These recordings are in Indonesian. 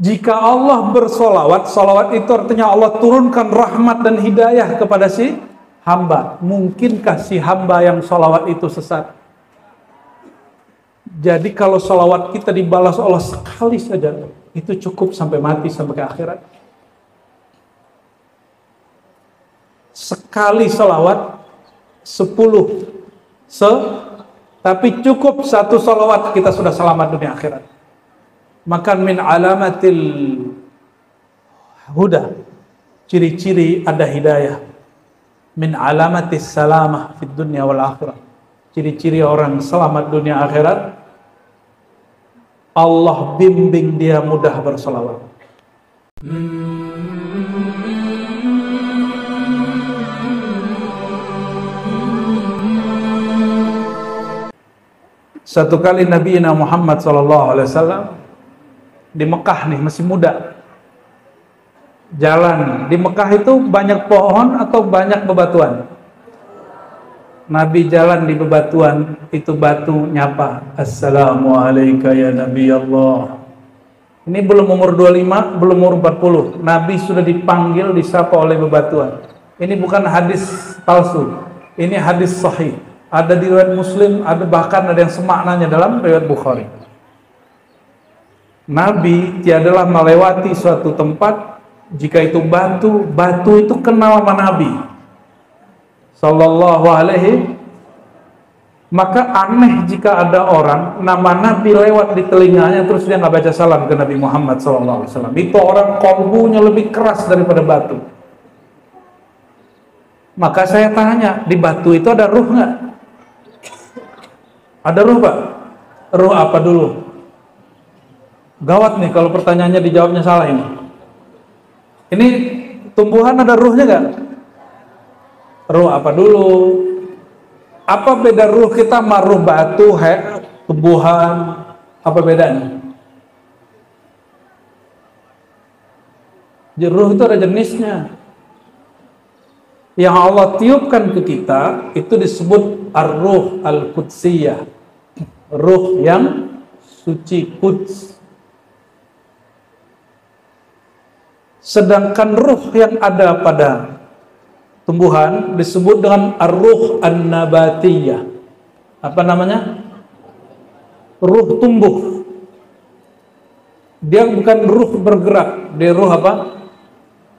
Jika Allah bersolawat, solawat itu artinya Allah turunkan rahmat dan hidayah kepada si hamba. Mungkinkah si hamba yang solawat itu sesat? Jadi kalau solawat kita dibalas Allah sekali saja, itu cukup sampai mati, sampai ke akhirat. Sekali solawat 10 tapi cukup satu solawat kita sudah selamat dunia akhirat. Maka min alamatil huda, ciri-ciri ada hidayah. Min alamatis salamah fid dunya wal akhirah, ciri-ciri orang selamat dunia akhirat, Allah bimbing dia mudah bersolawat. Satu kali Nabi Muhammad SAW di Mekah nih, masih muda, jalan di Mekah itu banyak pohon atau banyak bebatuan? Nabi jalan di bebatuan, itu batu nyapa, Assalamualaikum ya Nabi Allah. Ini belum umur 25, belum umur 40, Nabi sudah dipanggil, disapa oleh bebatuan. Ini bukan hadis palsu, ini hadis sahih. Ada di riwayat Muslim, ada bahkan ada yang semaknanya dalam riwayat Bukhari. Nabi tiadalah melewati suatu tempat jika itu batu, batu itu kenal sama Nabi Sallallahu alaihi. Maka aneh jika ada orang nama Nabi lewat di telinganya terus dia nggak baca salam ke Nabi Muhammad Sallallahu alaihi wasallam. Itu orang kolbunya lebih keras daripada batu. Maka saya tanya, di batu itu ada ruh nggak? Ada ruh, Pak? Ruh apa dulu? Gawat nih kalau pertanyaannya dijawabnya salah ini. Ini tumbuhan ada ruhnya nggak? Ruh apa dulu? Apa beda ruh kita sama ruh batu, tumbuhan? Apa bedanya? Ruh itu ada jenisnya. Yang Allah tiupkan ke kita itu disebut ar-ruh al-qudsiyah, ruh yang suci, Quds. Sedangkan ruh yang ada pada tumbuhan disebut dengan ar-ruh an-nabatiyah. Apa namanya? Ruh tumbuh. Dia bukan ruh bergerak, dia ruh apa?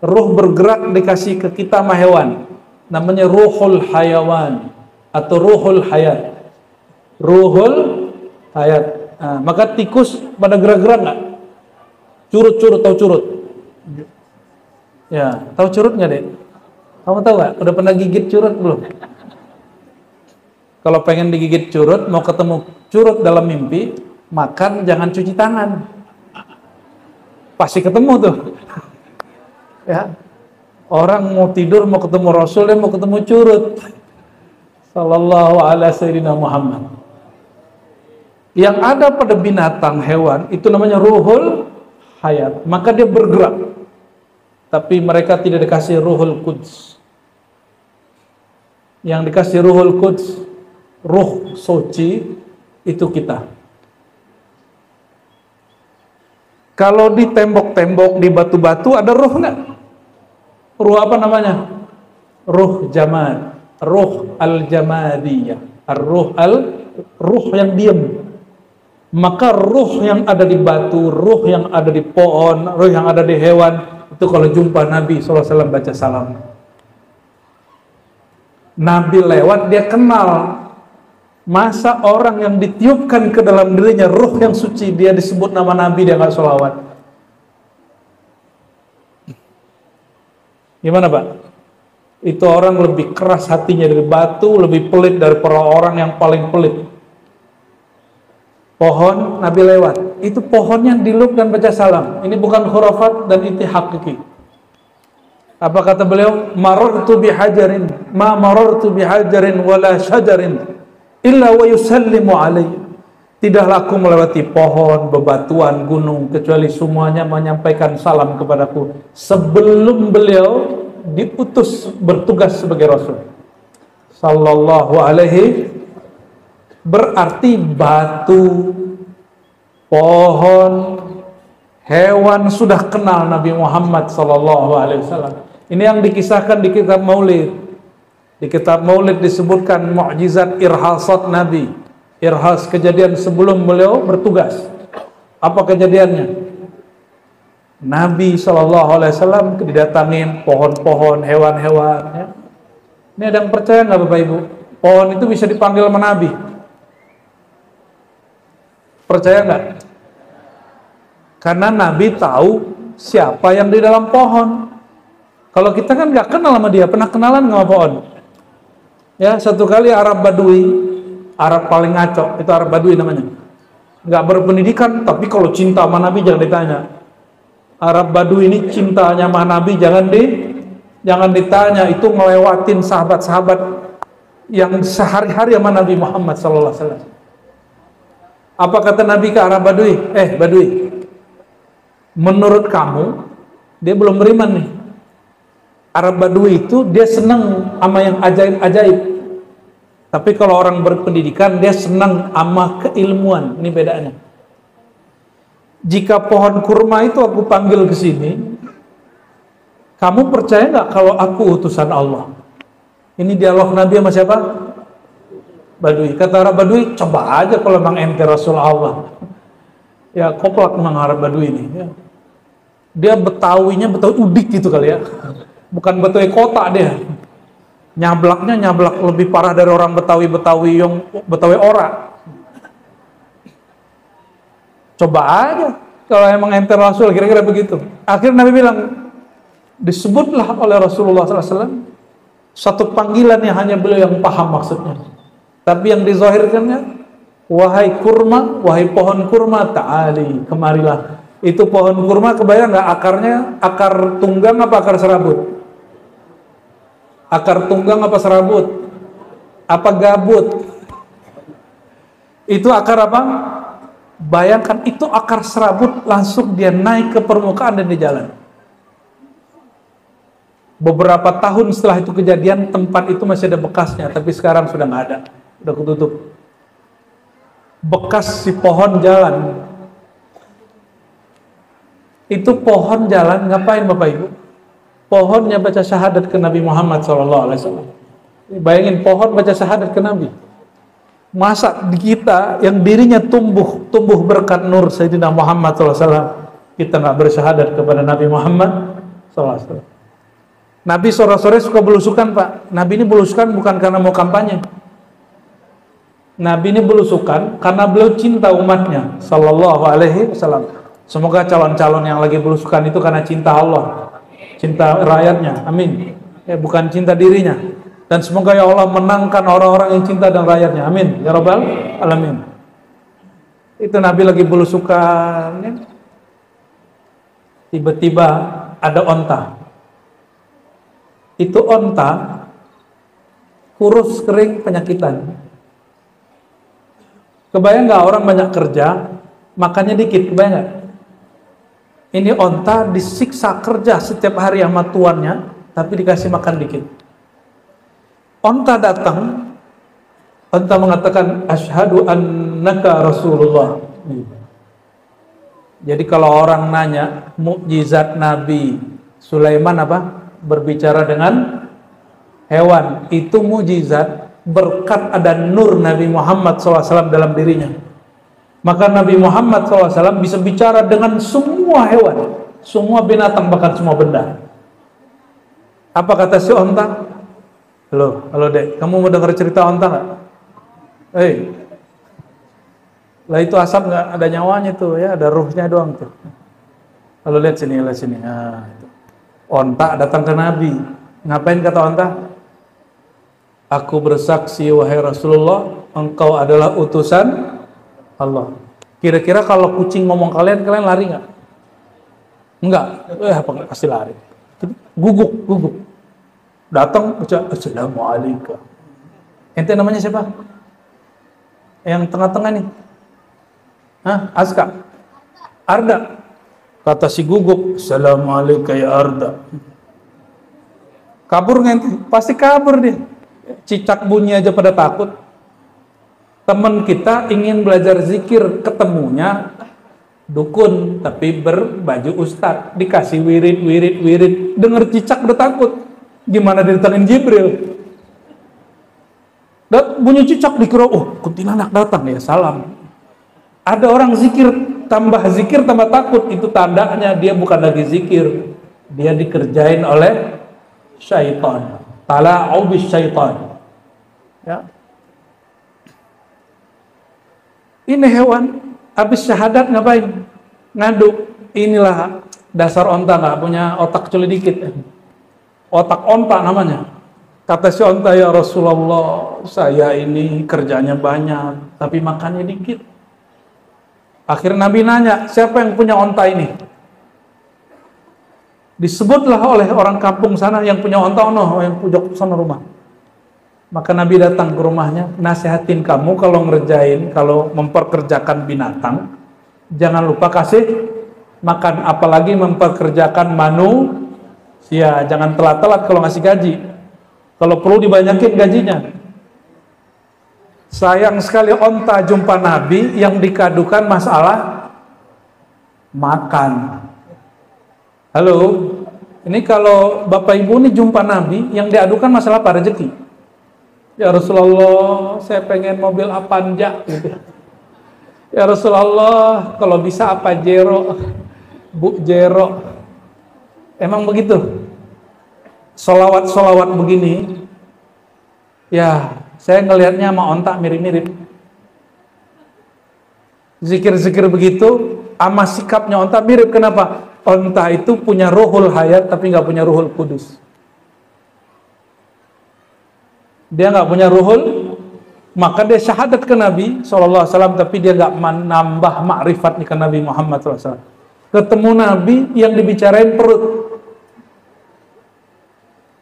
Ruh bergerak dikasih ke kita sama hewan, namanya ruhul hayawan atau ruhul hayat. Ruhul hayat. Nah, maka tikus pada gerak-gerak nggak? Curut-curut, tahu curut? Ya, tahu curut nggak, Dek? Kamu tahu nggak? Udah pernah gigit curut belum? Kalau pengen digigit curut, mau ketemu curut dalam mimpi, makan jangan cuci tangan. Pasti ketemu tuh. Ya, orang mau tidur mau ketemu Rasul, dia mau ketemu curut. Sallallahu alaihi sayyidina Muhammad. Yang ada pada binatang hewan itu namanya ruhul hayat, maka dia bergerak. Tapi mereka tidak dikasih ruhul quds. Yang dikasih ruhul quds, ruh suci, itu kita. Kalau di tembok-tembok, di batu-batu ada ruh nggak? Ruh apa namanya? Ruh jamad, ruh al-jamadiyah, ruh yang diam. Maka ruh yang ada di batu, ruh yang ada di pohon, ruh yang ada di hewan, itu kalau jumpa Nabi SAW baca salam. Nabi lewat, dia kenal. Masa orang yang ditiupkan ke dalam dirinya ruh yang suci, dia disebut nama Nabi, dia nggak sholawat? Gimana, Pak? Itu orang lebih keras hatinya dari batu, lebih pelit dari para orang yang paling pelit. Pohon, Nabi lewat, itu pohonnya diluk dan baca salam. Ini bukan khurafat dan itu hakiki. Apa kata beliau? Marartu bihajarin, ma marartu bihajarin wala syajarin illa wa yusallimu alaihi. Tidaklah aku melewati pohon, bebatuan, gunung, kecuali semuanya menyampaikan salam kepadaku sebelum beliau diutus bertugas sebagai Rasul. Sallallahu alaihi. Berarti batu, pohon, Hewan sudah kenal Nabi Muhammad SAW. Ini yang dikisahkan di kitab Maulid. Di kitab Maulid disebutkan mukjizat irhasat Nabi. Irhas, kejadian sebelum beliau bertugas. Apa kejadiannya? Nabi SAW didatangin pohon-pohon, hewan-hewan. Ya. Ini ada yang percaya nggak Bapak Ibu? Pohon itu bisa dipanggil sama Nabi. Percaya nggak? Karena Nabi tahu siapa yang di dalam pohon. Kalau kita kan nggak kenal sama dia, pernah kenalan nggak sama pohon? Ya, satu kali Arab Badui, Arab paling ngaco, itu Arab Badui namanya. Nggak berpendidikan, tapi kalau cinta sama Nabi jangan ditanya. Arab Badui ini cintanya sama Nabi jangan ditanya, itu ngelewatin sahabat-sahabat yang sehari-hari sama Nabi Muhammad SAW. Apa kata Nabi ke Arab Badui? Badui, menurut kamu, dia belum beriman nih. Arab Badui itu dia senang sama yang ajaib-ajaib. Tapi kalau orang berpendidikan dia senang sama keilmuan. Ini bedanya. Jika pohon kurma itu aku panggil ke sini, kamu percaya nggak kalau aku utusan Allah? Ini dialog Nabi sama siapa? Badui. Kata Arab Badui, coba aja kalau memang ente Rasul Allah. Ya koplak memang Arab Badui ini. Ya. Dia Betawi udik gitu kali ya. Bukan Betawi kota dia. Nyablaknya nyablak lebih parah dari orang Betawi yang Betawi ora. Coba aja kalau emang ente Rasul, kira-kira begitu. Akhirnya Nabi bilang, disebutlah oleh Rasulullah SAW satu panggilan yang hanya beliau yang paham maksudnya. Tapi yang dizahirkannya, wahai kurma, wahai pohon kurma, ta'ali, kemarilah. Itu pohon kurma, kebayang nggak akarnya? Akar tunggang apa akar serabut? Akar tunggang apa serabut? Apa gabut? Itu akar apa? Bayangkan itu akar serabut, langsung dia naik ke permukaan dan di jalan. Beberapa tahun setelah itu kejadian, tempat itu masih ada bekasnya, tapi sekarang sudah nggak ada, udah ketutup. Bekas si pohon jalan. Itu pohon jalan ngapain Bapak Ibu? Pohonnya baca syahadat ke Nabi Muhammad SAW. Bayangin pohon baca syahadat ke Nabi. Masa di kita yang dirinya tumbuh berkat nur Sayyidina Muhammad SAW, kita nggak bersyahadat kepada Nabi Muhammad SAW. Nabi sore-sore suka belusukan Pak. Nabi ini belusukan bukan karena mau kampanye. Nabi ini belusukan karena beliau cinta umatnya Sallallahu Alaihi Wasallam. Semoga calon-calon yang lagi belusukan itu karena cinta Allah, cinta rakyatnya, amin. Bukan cinta dirinya. Dan semoga ya Allah menangkan orang-orang yang cinta dan rakyatnya. Amin. Ya Rabbal Alamin. Itu Nabi lagi belusukan. Ya. Tiba-tiba ada onta. Itu onta kurus kering penyakitan. Kebayang nggak orang banyak kerja, makannya dikit, kebayang nggak? Ini onta disiksa kerja setiap hari sama tuannya, tapi dikasih makan dikit. Onta datang, onta mengatakan asyhadu annaka Rasulullah. Jadi kalau orang nanya mukjizat Nabi Sulaiman apa? Berbicara dengan hewan, itu mukjizat berkat ada nur Nabi Muhammad SAW dalam dirinya. Maka Nabi Muhammad SAW bisa bicara dengan semua hewan, semua binatang, bahkan semua benda. Apa kata si onta? Halo dek, kamu mau dengar cerita onta nggak? Lah itu asap nggak ada nyawanya tuh ya, ada ruhnya doang tuh. Halo lihat sini. Nah, itu. Onta datang ke Nabi. Ngapain kata onta? Aku bersaksi wahai Rasulullah, engkau adalah utusan Allah. Kira-kira kalau kucing ngomong kalian lari nggak? Enggak. Apa nggak pasti lari. Guguk. Datang baca assalamualaikum. Ente namanya siapa? Yang tengah-tengah nih. Aska. Arda. Kata si guguk, assalamualaikum ya Arda. Kabur nggak? Pasti kabur dia. Cicak bunyi aja pada takut. Teman kita ingin belajar zikir, ketemunya dukun tapi berbaju ustad, dikasih wirid, denger cicak udah takut. Gimana didatangin Jibril? Bunyi cicak dikira, oh kuntilanak datang ya, salam. Ada orang zikir tambah takut, itu tandanya dia bukan lagi zikir, dia dikerjain oleh syaitan. Tala'u bis syaitan. Ya. Ini hewan habis syahadat ngapain? Ngaduk. Inilah dasar onta, nggak punya otak culi dikit. Otak onta namanya. Kata si onta, ya Rasulullah, saya ini kerjanya banyak tapi makannya dikit. Akhirnya Nabi nanya, siapa yang punya onta ini? Disebutlah oleh orang kampung sana yang punya onta, yang pojok sana rumah. Maka Nabi datang ke rumahnya, nasihatin kamu kalau ngerjain, kalau memperkerjakan binatang, jangan lupa kasih makan, apalagi memperkerjakan manusia. Jangan telat-telat kalau ngasih gaji. Kalau perlu dibanyakin gajinya. Sayang sekali onta jumpa Nabi yang dikadukan masalah makan. Halo, ini kalau Bapak Ibu ini jumpa Nabi yang diadukan masalah apa? Rezeki. Ya Rasulullah, saya pengen mobil Avanza gitu. Ya Rasulullah, kalau bisa apa Jero, Bu Jero. Emang begitu? Solawat begini, ya saya ngelihatnya sama onta mirip-mirip. Zikir-zikir begitu, sama sikapnya onta mirip. Kenapa? Onta itu punya ruhul hayat, tapi nggak punya ruhul kudus. Dia nggak punya ruhul, maka dia syahadat ke Nabi SAW, tapi dia nggak menambah makrifat ke Nabi Muhammad SAW. Ketemu Nabi yang dibicarain perut.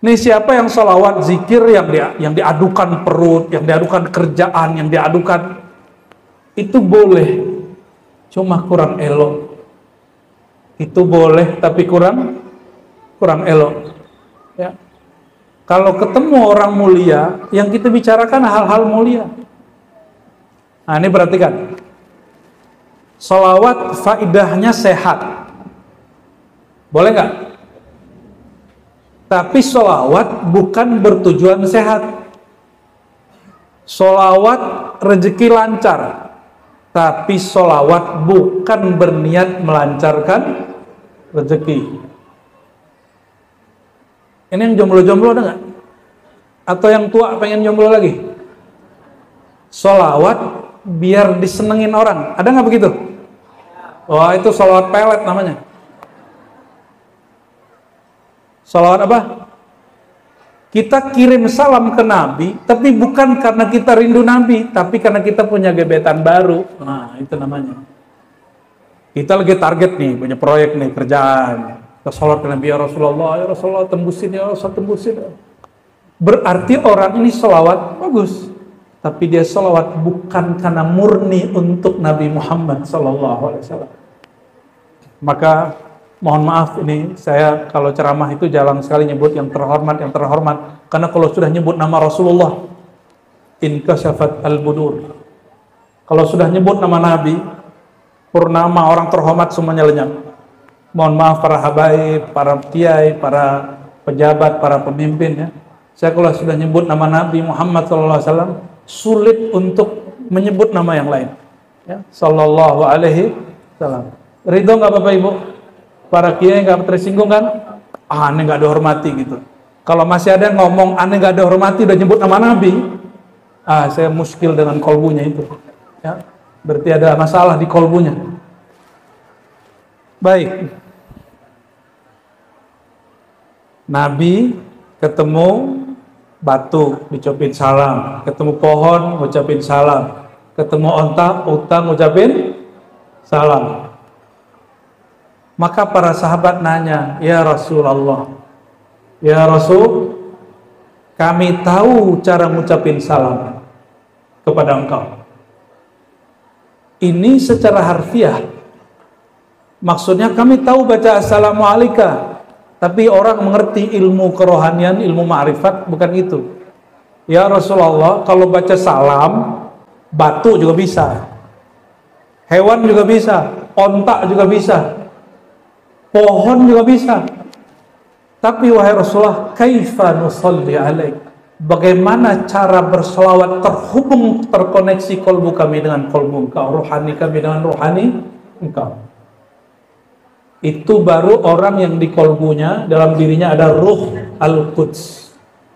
Nih siapa yang sholawat zikir yang diadukan perut, yang diadukan kerjaan, yang diadukan itu boleh, cuma kurang elok. Itu boleh tapi kurang elok. Ya. Kalau ketemu orang mulia, yang kita bicarakan hal-hal mulia. Nah ini perhatikan. Sholawat faidahnya sehat. Boleh nggak? Tapi sholawat bukan bertujuan sehat. Sholawat rezeki lancar. Tapi sholawat bukan berniat melancarkan rezeki. Ini yang jomblo-jomblo ada nggak? Atau yang tua pengen jomblo lagi? Sholawat biar disenengin orang. Ada nggak begitu? Wah, itu sholawat pelet namanya. Sholawat apa? Kita kirim salam ke Nabi, tapi bukan karena kita rindu Nabi, tapi karena kita punya gebetan baru. Nah, itu namanya. Kita lagi target nih, punya proyek nih, kerjaan. Kita sholat ke Nabi, ya Rasulullah tembusin, ya Rasul tembusin. Berarti orang ini sholawat bagus, tapi dia sholawat bukan karena murni untuk Nabi Muhammad SAW. Maka mohon maaf ini saya kalau ceramah itu jarang sekali nyebut yang terhormat, karena kalau sudah nyebut nama Rasulullah, inkasyafat al-budur. Kalau sudah nyebut nama Nabi, purnama orang terhormat semuanya lenyap. Mohon maaf para habaib, para kiai, para pejabat, para pemimpin ya. Saya kalau sudah nyebut nama Nabi Muhammad SAW, sulit untuk menyebut nama yang lain. Ya, Sallallahu Alaihi Wasallam. Ridho nggak Bapak Ibu? Para kiai nggak tersinggung kan? Aneh nggak dihormati gitu. Kalau masih ada yang ngomong aneh nggak dihormati udah nyebut nama Nabi, saya muskil dengan kolbunya itu. Ya, berarti ada masalah di kolbunya. Baik. Nabi ketemu batu ngucapin salam, ketemu pohon ngucapin salam, ketemu onta ngucapin salam. Maka para sahabat nanya, ya Rasulullah, ya Rasul, kami tahu cara ngucapin salam kepada engkau. Ini secara harfiah, maksudnya kami tahu baca assalamualaikum. Tapi orang mengerti ilmu kerohanian, ilmu ma'rifat, bukan itu. Ya Rasulullah, kalau baca salam, batu juga bisa. Hewan juga bisa. onta juga bisa, pohon juga bisa. Tapi wahai Rasulullah, kaifa nusalli alaik? Bagaimana cara berselawat terhubung, terkoneksi kolbu kami dengan kolbu engkau, rohani kami dengan rohani engkau. Itu baru orang yang di kolbunya, dalam dirinya ada ruh al-Quds.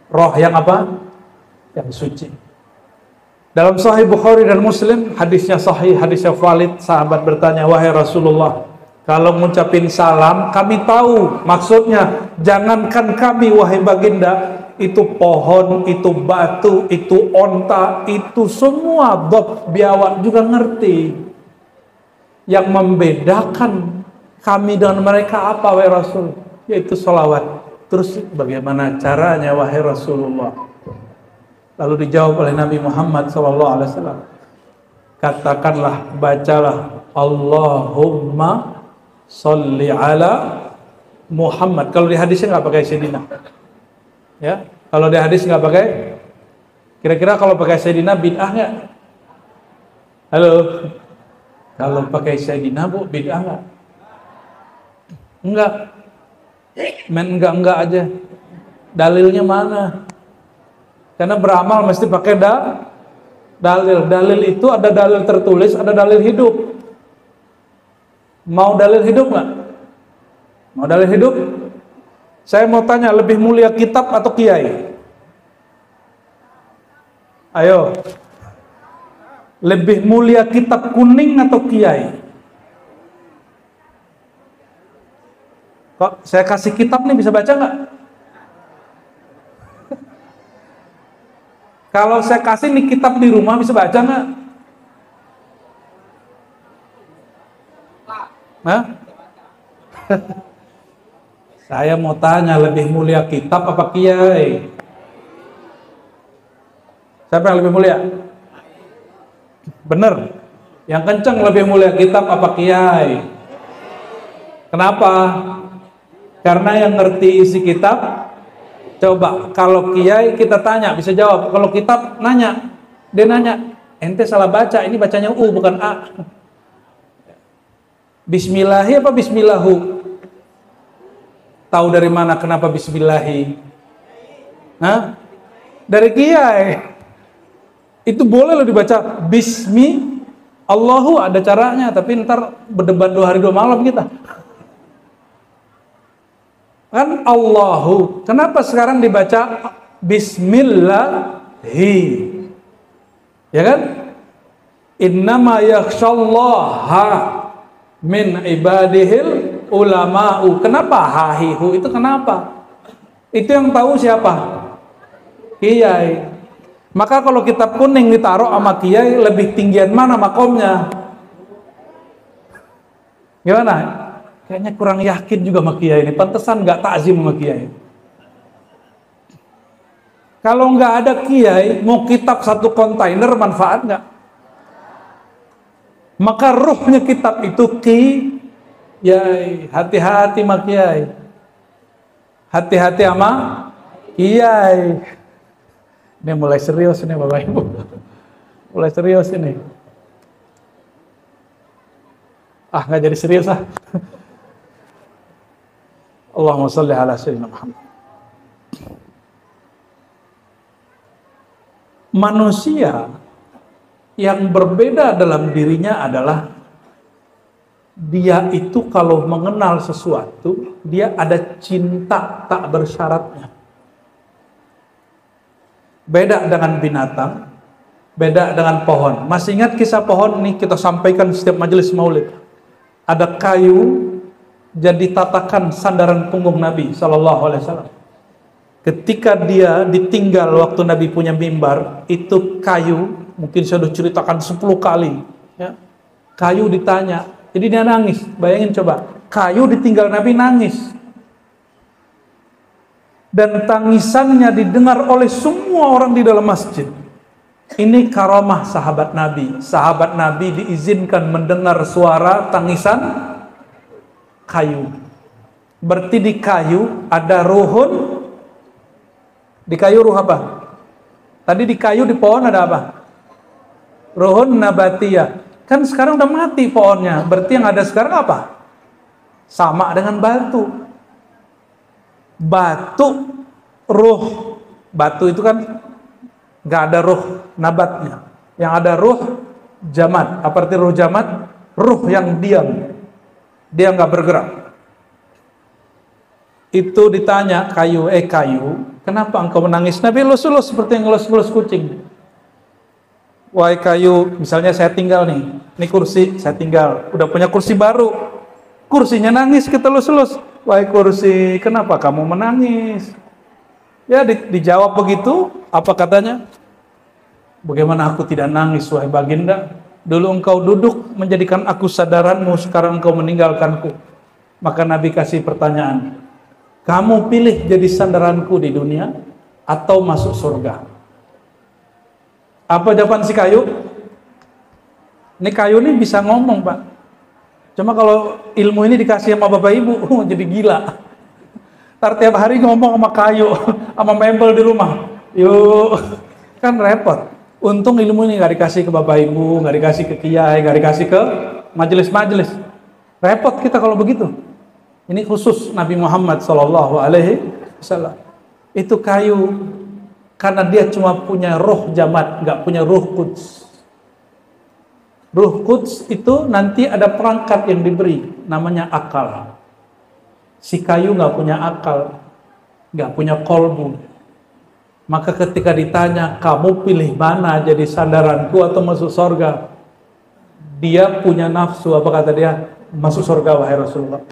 Roh yang apa? Yang suci. Dalam Sahih Bukhari dan Muslim, hadisnya sahih, hadisnya valid, sahabat bertanya, wahai Rasulullah, kalau ngucapin salam, kami tahu maksudnya, jangankan kami wahai baginda, itu pohon, itu batu, itu onta, itu semua dob biawak juga ngerti. Yang membedakan kami dengan mereka apa wahai Rasul? Yaitu salawat. Terus bagaimana caranya wahai Rasulullah? Lalu dijawab oleh Nabi Muhammad SAW, katakanlah, bacalah Allahumma sholli ala Muhammad. Kalau di hadisnya nggak pakai Sayyidina, ya. Kalau di hadis nggak pakai. Kira-kira kalau pakai Sayyidina bid'ah nggak? Halo. Kalau pakai Sayyidina bu bid'ah nggak? Enggak. Enggak aja. Dalilnya mana? Karena beramal mesti pakai dalil. Dalil itu ada dalil tertulis, ada dalil hidup. Mau dalil hidup nggak? Mau dalil hidup? Saya mau tanya, lebih mulia kitab atau kiai? Ayo. Lebih mulia kitab kuning atau kiai? Kok saya kasih kitab nih, bisa baca nggak? Kalau saya kasih nih kitab di rumah, bisa baca nggak? Hah? Saya mau tanya, lebih mulia kitab apa kiai? Siapa yang lebih mulia? Bener. Yang kenceng lebih mulia kitab apa kiai? Kenapa? Karena yang ngerti isi kitab. Coba kalau kiai kita tanya bisa jawab. Kalau kitab nanya, dia nanya, ente salah baca, ini bacanya U bukan A. Bismillahi apa bismillahu? Tahu dari mana kenapa bismillahi? Hah? Dari kiai. Itu boleh loh dibaca bismi Allahu, ada caranya, tapi ntar berdebat 2 hari 2 malam kita. Kan Allahu, kenapa sekarang dibaca bismillahi? Ya kan? Innama yakhshallaha min ibadihil ulama'u. Kenapa hahihu itu kenapa? Itu yang tahu siapa? Kiai. Maka kalau kitab kuning ditaruh sama kiai, lebih tinggian mana makomnya? Gimana? Kayaknya kurang yakin juga sama kiai ini. Pantesan nggak takzim sama kiai. Kalau nggak ada kiai, mau kitab 1 kontainer manfaat nggak? Maka ruhnya kitab itu kiai. Hati-hati sama kiai. Hati-hati sama kiai. Ini mulai serius ini Bapak Ibu. Mulai serius ini. Nggak jadi serius ah. Allahumma shalli ala sayyidina Muhammad. Manusia yang berbeda dalam dirinya adalah dia itu kalau mengenal sesuatu, dia ada cinta tak bersyaratnya. Beda dengan binatang, beda dengan pohon. Masih ingat kisah pohon ini kita sampaikan setiap majelis maulid. Ada kayu jadi tatakan sandaran punggung Nabi SAW. Ketika dia ditinggal waktu Nabi punya mimbar, itu kayu, mungkin saya sudah ceritakan 10 kali. Ya. Kayu ditanya, jadi dia nangis. Bayangin coba, kayu ditinggal Nabi nangis. Dan tangisannya didengar oleh semua orang di dalam masjid. Ini karamah sahabat Nabi. Sahabat Nabi diizinkan mendengar suara tangisan kayu. Berarti di kayu ada ruhun. Di kayu ruh apa? Tadi di kayu, di pohon ada apa? Ruhun nabatiyah. Kan sekarang udah mati pohonnya. Berarti yang ada sekarang apa? Sama dengan batu. Batu, ruh. Batu itu kan nggak ada ruh nabatnya. Yang ada ruh jamad. Apa arti ruh jamad? Ruh yang diam. Dia nggak bergerak. Itu ditanya kayu, kenapa engkau menangis? Nabi elus-elus seperti yang elus-elus kucing. Wahai kayu, misalnya saya tinggal nih, ini kursi saya tinggal, udah punya kursi baru, kursinya nangis, kita elus-elus. Wahai kursi, kenapa kamu menangis? Ya dijawab begitu, apa katanya? Bagaimana aku tidak nangis, wahai baginda? Dulu engkau duduk menjadikan aku sadaranmu, sekarang engkau meninggalkanku. Maka Nabi kasih pertanyaan, kamu pilih jadi sandaranku di dunia atau masuk surga? Apa jawaban si kayu? Ini kayu ini bisa ngomong, Pak. Cuma kalau ilmu ini dikasih sama bapak ibu, jadi gila. Ntar tiap hari ngomong sama kayu, sama mebel di rumah. Yuk, kan repot. Untung ilmu ini gak dikasih ke bapak ibu, gak dikasih ke kiai, gak dikasih ke majelis-majelis. Repot kita kalau begitu. Ini khusus Nabi Muhammad SAW. Itu kayu, karena dia cuma punya roh jamad, nggak punya ruh quds. Ruh quds itu nanti ada perangkat yang diberi, namanya akal. Si kayu nggak punya akal, nggak punya kolbu. Maka ketika ditanya, kamu pilih mana, jadi sandaranku atau masuk surga? Dia punya nafsu, apa kata dia? Masuk surga, wahai Rasulullah.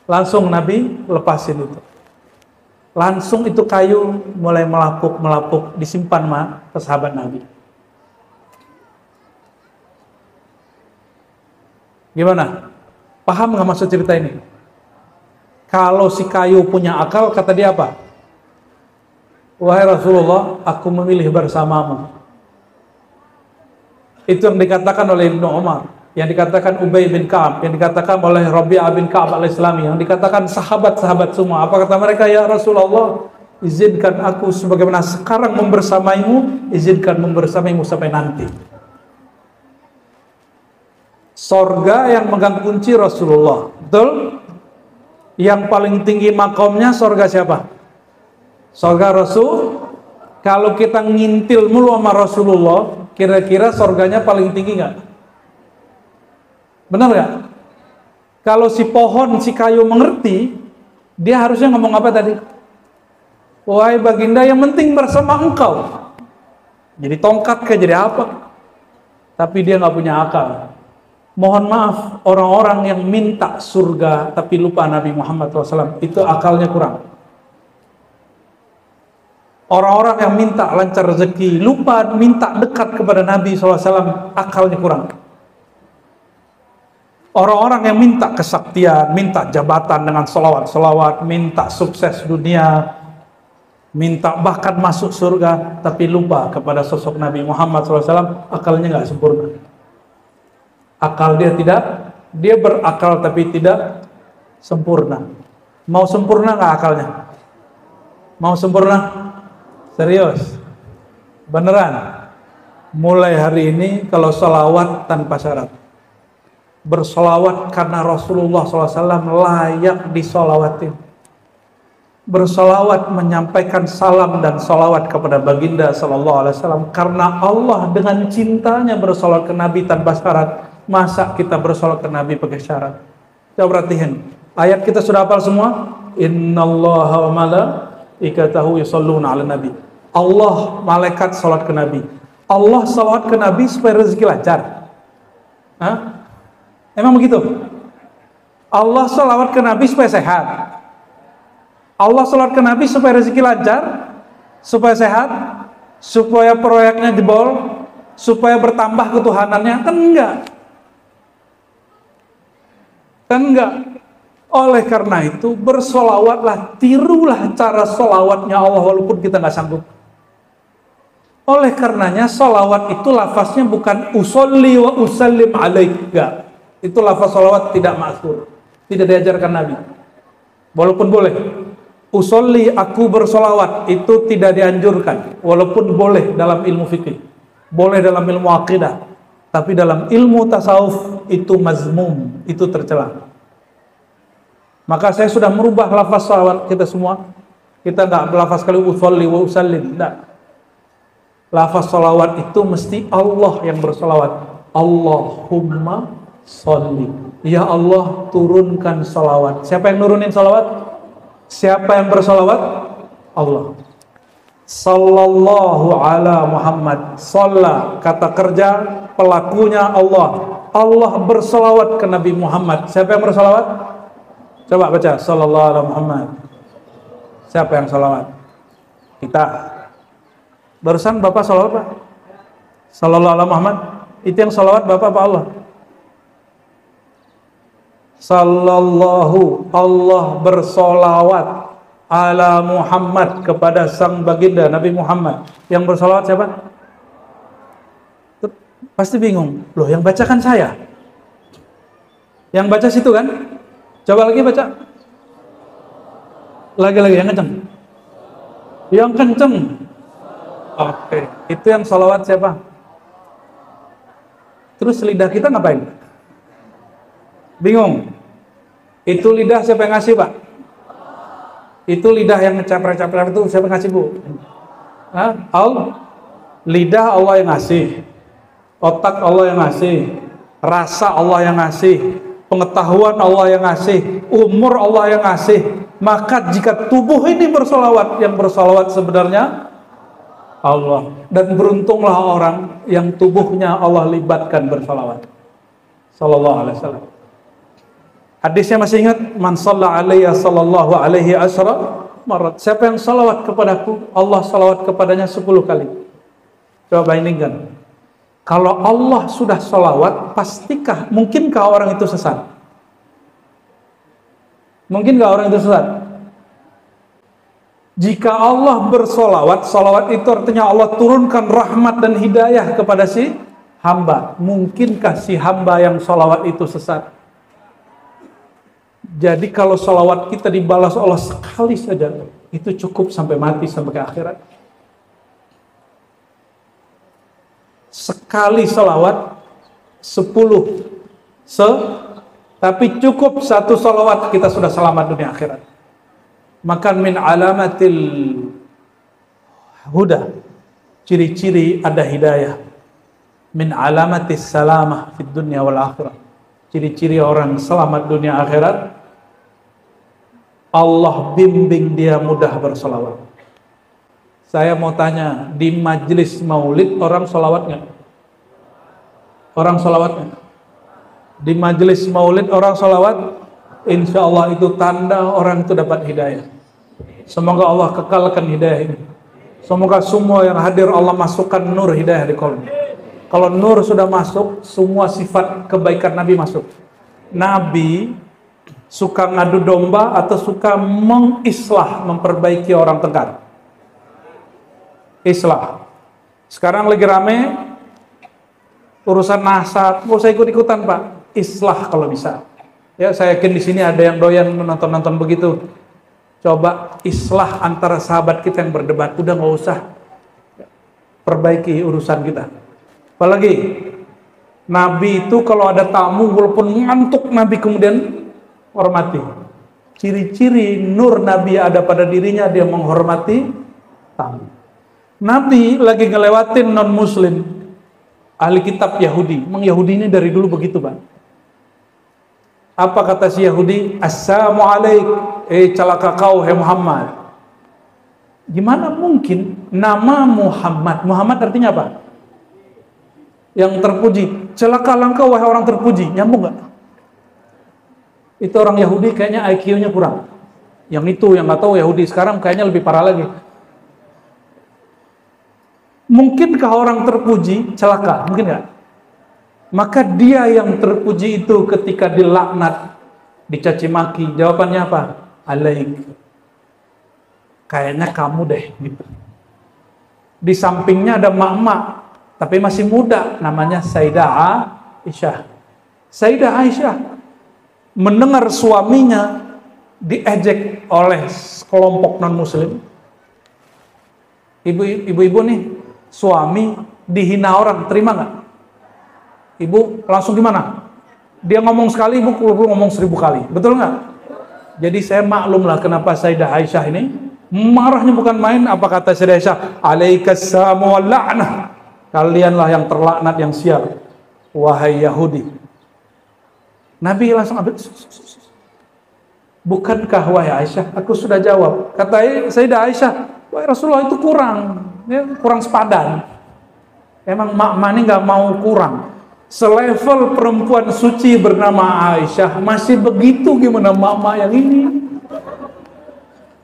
Langsung Nabi lepasin itu. Langsung itu kayu mulai melapuk, disimpan ke sahabat Nabi. Gimana? Paham nggak maksud cerita ini? Kalau si kayu punya akal, kata dia apa? Wahai Rasulullah, aku memilih bersamamu. Itu yang dikatakan oleh Ibnu Umar, yang dikatakan Ubay bin Ka'ab, yang dikatakan oleh Rabi'ah bin Ka'ab al-Islami, yang dikatakan sahabat-sahabat semua. Apa kata mereka? Ya Rasulullah, izinkan aku sebagaimana sekarang membersamaimu, izinkan membersamaimu sampai nanti. Sorga yang megang kunci Rasulullah, betul? Yang paling tinggi makomnya sorga siapa? Sorga Rasul. Kalau kita ngintil mulu sama Rasulullah, kira-kira sorganya paling tinggi nggak? Benar nggak? Kalau si pohon, si kayu mengerti, dia harusnya ngomong apa tadi? Wahai baginda, yang penting bersama engkau. Jadi tongkat kayak jadi apa? Tapi dia nggak punya akal. Mohon maaf, orang-orang yang minta surga tapi lupa Nabi Muhammad SAW, itu akalnya kurang. Orang-orang yang minta lancar rezeki, lupa minta dekat kepada Nabi SAW, akalnya kurang. Orang-orang yang minta kesaktian, minta jabatan dengan selawat-selawat, minta sukses dunia, minta bahkan masuk surga, tapi lupa kepada sosok Nabi Muhammad SAW, akalnya nggak sempurna. Akal dia tidak, dia berakal tapi tidak sempurna. Mau sempurna nggak akalnya? Mau sempurna? Serius? Beneran? Mulai hari ini kalau salawat tanpa syarat. Bersolawat karena Rasulullah SAW layak disolawatin. Bersolawat menyampaikan salam dan solawat kepada baginda SAW karena Allah dengan cintanya bersolawat ke Nabi tanpa syarat. Masa kita bersolawat ke Nabi pakai syarat? Coba perhatikan. Ayat kita sudah hafal semua. Innallaha wa malaikatahu yusholluna ala nabi. Allah malaikat salat ke Nabi. Allah salawat ke Nabi supaya rezeki lancar. Hah? Emang begitu? Allah salawat ke Nabi supaya sehat. Allah salawat ke Nabi supaya rezeki lancar, supaya sehat, supaya proyeknya jebol, supaya bertambah ketuhanannya. Kan enggak. Kan enggak. Oleh karena itu bersolawatlah, tirulah cara solawatnya Allah walaupun kita nggak sanggup. Oleh karenanya solawat itu lafaznya bukan usolli wa usallim alaik, enggak. Itu lafaz solawat tidak maksur, tidak diajarkan Nabi. Walaupun boleh. Usolli, aku bersolawat, itu tidak dianjurkan. Walaupun boleh dalam ilmu fikih, boleh dalam ilmu akidah, Tapi dalam ilmu tasawuf itu mazmum, itu tercela. Maka saya sudah merubah lafaz salawat kita semua. Kita enggak lafaz kali usolli wa usallim, enggak. Lafaz salawat itu mesti Allah yang bersalawat. Allahumma sholli. Ya Allah, turunkan salawat. Siapa yang nurunin salawat? Siapa yang bersalawat? Allah. Sallallahu ala Muhammad. Shalla, kata kerja, pelakunya Allah. Allah bersalawat ke Nabi Muhammad. Siapa yang bersalawat? Coba baca, sallallahu ala Muhammad. Siapa yang salawat? Kita. Barusan Bapak salawat, Pak? Sallallahu ala Muhammad. Itu yang salawat Bapak apa Allah? Sallallahu, Allah bersolawat ala Muhammad, kepada sang baginda Nabi Muhammad. Yang bersolawat siapa? Pasti bingung, loh yang baca kan saya. Yang baca situ kan? Coba lagi baca. Lagi-lagi yang kenceng. Yang kenceng. Oke, itu yang solawat siapa? Terus lidah kita ngapain? Bingung. Itu lidah siapa yang ngasih, Pak? Itu lidah yang ngecaper-caper itu siapa yang ngasih, Bu? Hah? Allah. Lidah Allah yang ngasih. Otak Allah yang ngasih. Rasa Allah yang ngasih. Pengetahuan Allah yang ngasih. Umur Allah yang ngasih. Maka jika tubuh ini bersolawat, yang bersolawat sebenarnya Allah. Dan beruntunglah orang yang tubuhnya Allah libatkan bersolawat. Sallallahu alaihi wasallam. Hadisnya masih ingat? Man shalla alayya sallallahu alaihi asyara marat. Siapa yang salawat kepadaku, Allah salawat kepadanya 10 kali. Coba bandingkan. Kalau Allah sudah salawat, mungkinkah orang itu sesat? Mungkinkah orang itu sesat? Jika Allah bersolawat, salawat itu artinya Allah turunkan rahmat dan hidayah kepada si hamba. Mungkinkah si hamba yang salawat itu sesat? Jadi kalau salawat kita dibalas Allah sekali saja, itu cukup sampai mati, sampai ke akhirat. Sekali salawat 10 tapi cukup satu salawat kita sudah selamat dunia akhirat. Maka min alamatil huda, ciri-ciri ada hidayah. Min alamatis salamah fid dunya wal akhirah. Ciri-ciri orang selamat dunia akhirat, Allah bimbing dia mudah bersolawat. Saya mau tanya, di majelis maulid orang solawat nggak? Orang solawat nggak? Di majelis maulid orang solawat? Insya Allah itu tanda orang itu dapat hidayah. Semoga Allah kekalkan hidayah ini. Semoga semua yang hadir Allah masukkan nur hidayah di qalbi. Kalau nur sudah masuk, semua sifat kebaikan Nabi masuk. Nabi suka ngadu domba atau suka mengislah, memperbaiki orang tengkar? Islah. Sekarang lagi rame urusan nasab, mau saya ikut-ikutan, Pak? Islah kalau bisa. Ya, saya yakin di sini ada yang doyan nonton-nonton begitu. Coba islah antara sahabat kita yang berdebat, udah nggak usah perbaiki urusan kita. Apalagi Nabi itu kalau ada tamu walaupun ngantuk, Nabi kemudian hormati. Ciri-ciri nur Nabi ada pada dirinya, dia menghormati tamu. Nabi lagi ngelewatin non muslim, ahli kitab Yahudi. Memang Yahudi ini dari dulu begitu, Pak. Apa kata si Yahudi? Assalamualaikum, celaka kau hai Muhammad. Gimana mungkin nama Muhammad? Muhammad artinya apa? Yang terpuji. Celakalah engkau wahai orang terpuji. Nyambung nggak? Itu orang Yahudi kayaknya IQ-nya kurang. Yang itu yang nggak tahu Yahudi sekarang kayaknya lebih parah lagi. Mungkinkah orang terpuji celaka? Mungkin nggak? Maka dia yang terpuji itu ketika dilaknat, dicaci maki, jawabannya apa? Alaik. Kayaknya kamu deh. Gitu. Di sampingnya ada mak-mak, tapi masih muda, namanya Sayyidah Aisyah. Sayyidah Aisyah mendengar suaminya diejek oleh kelompok non-muslim. Ibu-ibu nih, suami dihina orang, terima nggak? ibu langsung gimana? Dia ngomong sekali, ibu ngomong 1000 kali. Betul nggak? Jadi saya maklum lah kenapa Sayyidah Aisyah ini marahnya bukan main. Apa kata Sayyidah Aisyah? Alaikassalam wal la'nah. Kalianlah yang terlaknat, yang sial, wahai Yahudi. Nabi langsung ambil. Bukankah wahai Aisyah? Aku sudah jawab. Kata Sayyidah Aisyah, wahai Rasulullah, itu kurang, ya, kurang sepadan. Emang mak ini nggak mau kurang. Selevel perempuan suci bernama Aisyah masih begitu, gimana mak yang ini?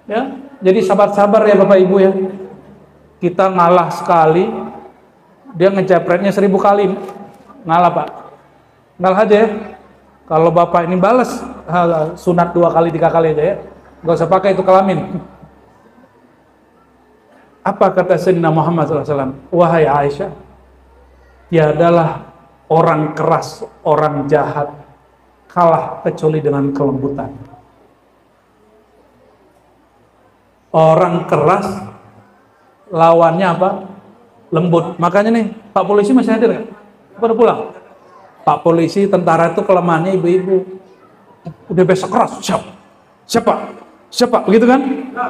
Ya, jadi sabar-sabar ya Bapak Ibu ya. Kita ngalah sekali, dia ngejapretnya 1000 kali. Ngalah Pak, ngalah aja ya. Kalau Bapak ini balas sunat 2 kali 3 kali aja ya, nggak usah pakai itu kelamin. Apa kata Sayyidina Muhammad SAW? Wahai Aisyah, tiadalah orang keras, orang jahat kalah kecuali dengan kelembutan. Orang keras lawannya apa? Lembut. Makanya nih, Pak polisi masih hadir nggak? Apa udah pulang? Pak polisi, tentara itu kelemahannya ibu-ibu. Udah besok keras, siapa? Begitu kan?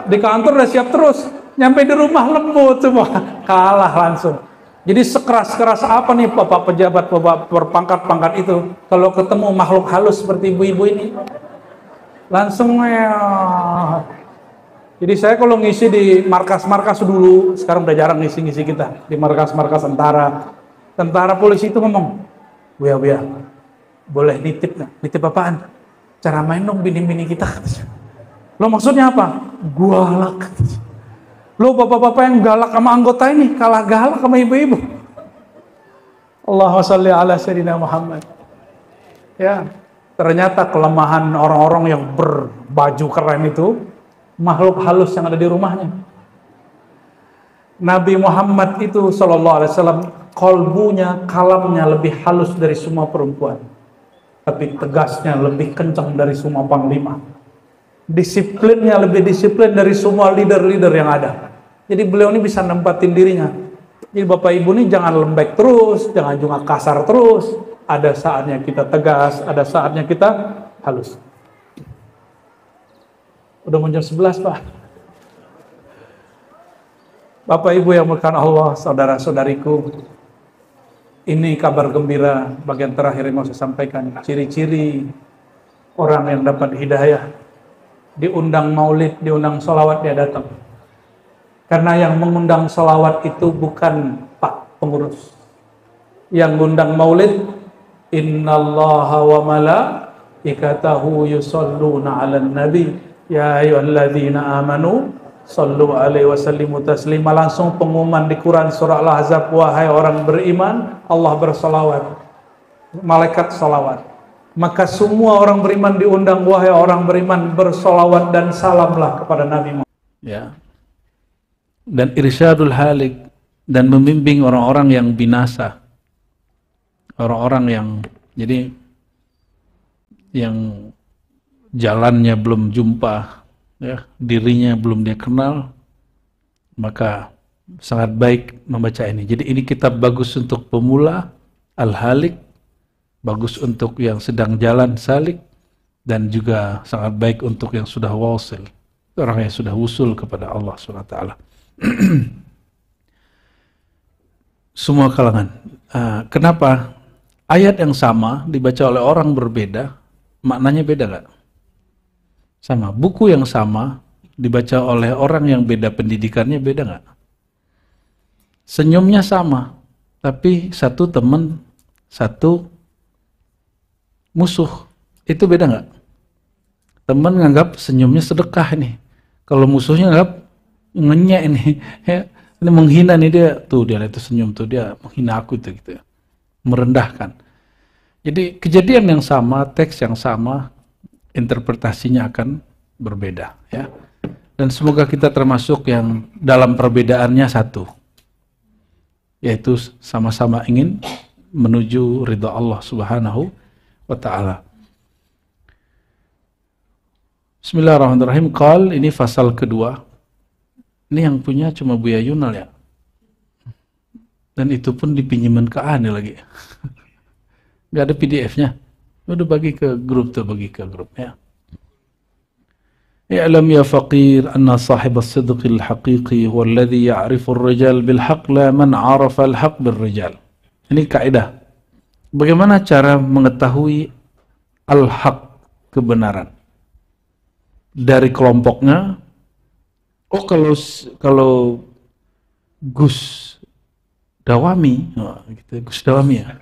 Di kantor udah siap terus, nyampe di rumah lembut semua, kalah langsung. Jadi sekeras-keras apa nih Bapak pejabat, Bapak berpangkat-pangkat itu, kalau ketemu makhluk halus seperti ibu-ibu ini, langsung ya. Jadi saya kalau ngisi di markas-markas dulu, sekarang udah jarang ngisi-ngisi kita di markas-markas tentara polisi itu ngomong, Buya, boleh nitip nggak? Nitip apaan? Cara main dong bini-bini kita. Lo maksudnya apa? Galak. Lo bapak-bapak yang galak sama anggota ini kalah galak sama ibu-ibu. Allahumma sholli ala sayyidina Muhammad. Ya, ternyata kelemahan orang-orang yang berbaju keren itu makhluk halus yang ada di rumahnya. Nabi Muhammad itu sallallahu alaihi wasallam, kolbunya, kalamnya lebih halus dari semua perempuan, tapi tegasnya lebih kencang dari semua panglima. Disiplinnya lebih disiplin dari semua leader-leader yang ada. Jadi beliau ini bisa nempatin dirinya. Jadi Bapak Ibu ini jangan lembek terus, jangan juga kasar terus. Ada saatnya kita tegas, ada saatnya kita halus. Udah mau jam 11 Pak. Bapak Ibu yang berkahan Allah, saudara-saudariku, ini kabar gembira bagian terakhir yang mau saya sampaikan. Ciri-ciri orang yang dapat hidayah, diundang maulid, diundang sholawat, dia datang. Karena yang mengundang sholawat itu bukan Pak pengurus. Yang ngundang maulid, innallaha wa malaikatahu yusholluna 'alan nabi ya ayyuhalladzina amanu shallu alaihi wasallimu taslima. Langsung pengumuman di Quran surah Al-Ahzab, wahai orang beriman, Allah bersalawat, malaikat salawat. Maka semua orang beriman diundang, wahai orang beriman, bersolawat dan salamlah kepada Nabi Muhammad. Ya. Dan irsyadul halik, dan membimbing orang-orang yang binasa. Orang-orang yang, jadi yang jalannya belum jumpa, ya, dirinya belum dia kenal, maka sangat baik membaca ini. Jadi ini kitab bagus untuk pemula, Al-Halik, bagus untuk yang sedang jalan salik, dan juga sangat baik untuk yang sudah wasil, orang yang sudah wusul kepada Allah SWT. Semua kalangan. Kenapa? Ayat yang sama dibaca oleh orang berbeda, maknanya beda nggak? Sama. Buku yang sama dibaca oleh orang yang beda pendidikannya, beda nggak? Senyumnya sama, tapi satu teman, satu musuh, itu beda nggak? Teman nganggap senyumnya sedekah nih, kalau musuhnya nganggap ngenyek ini, ya, ini menghina nih dia, tuh dia itu senyum tuh, dia menghina aku tuh, gitu, merendahkan. Jadi kejadian yang sama, teks yang sama, interpretasinya akan berbeda, ya. Dan semoga kita termasuk yang dalam perbedaannya satu, yaitu sama-sama ingin menuju ridha Allah Subhanahu wa ta'ala. Bismillahirrahmanirrahim. Qal, ini fasal kedua. Ini yang punya cuma Buya Yunal ya. Dan itu pun dipinjemin ke Ani lagi. Nggak ada PDF-nya. Udah bagi ke grup tuh, bagi ke grup ya. I'lam ya faqir anna sahib as-sidq al-haqiqi huwa alladhi ya'rifu ar-rijal bil haqq la man 'arafa al-haqq bil rijal. Ini kaidah. Bagaimana cara mengetahui al-haq, kebenaran? Dari kelompoknya. Oh, kalau Gus Dawami, oh, gitu, Gus Dawami ya.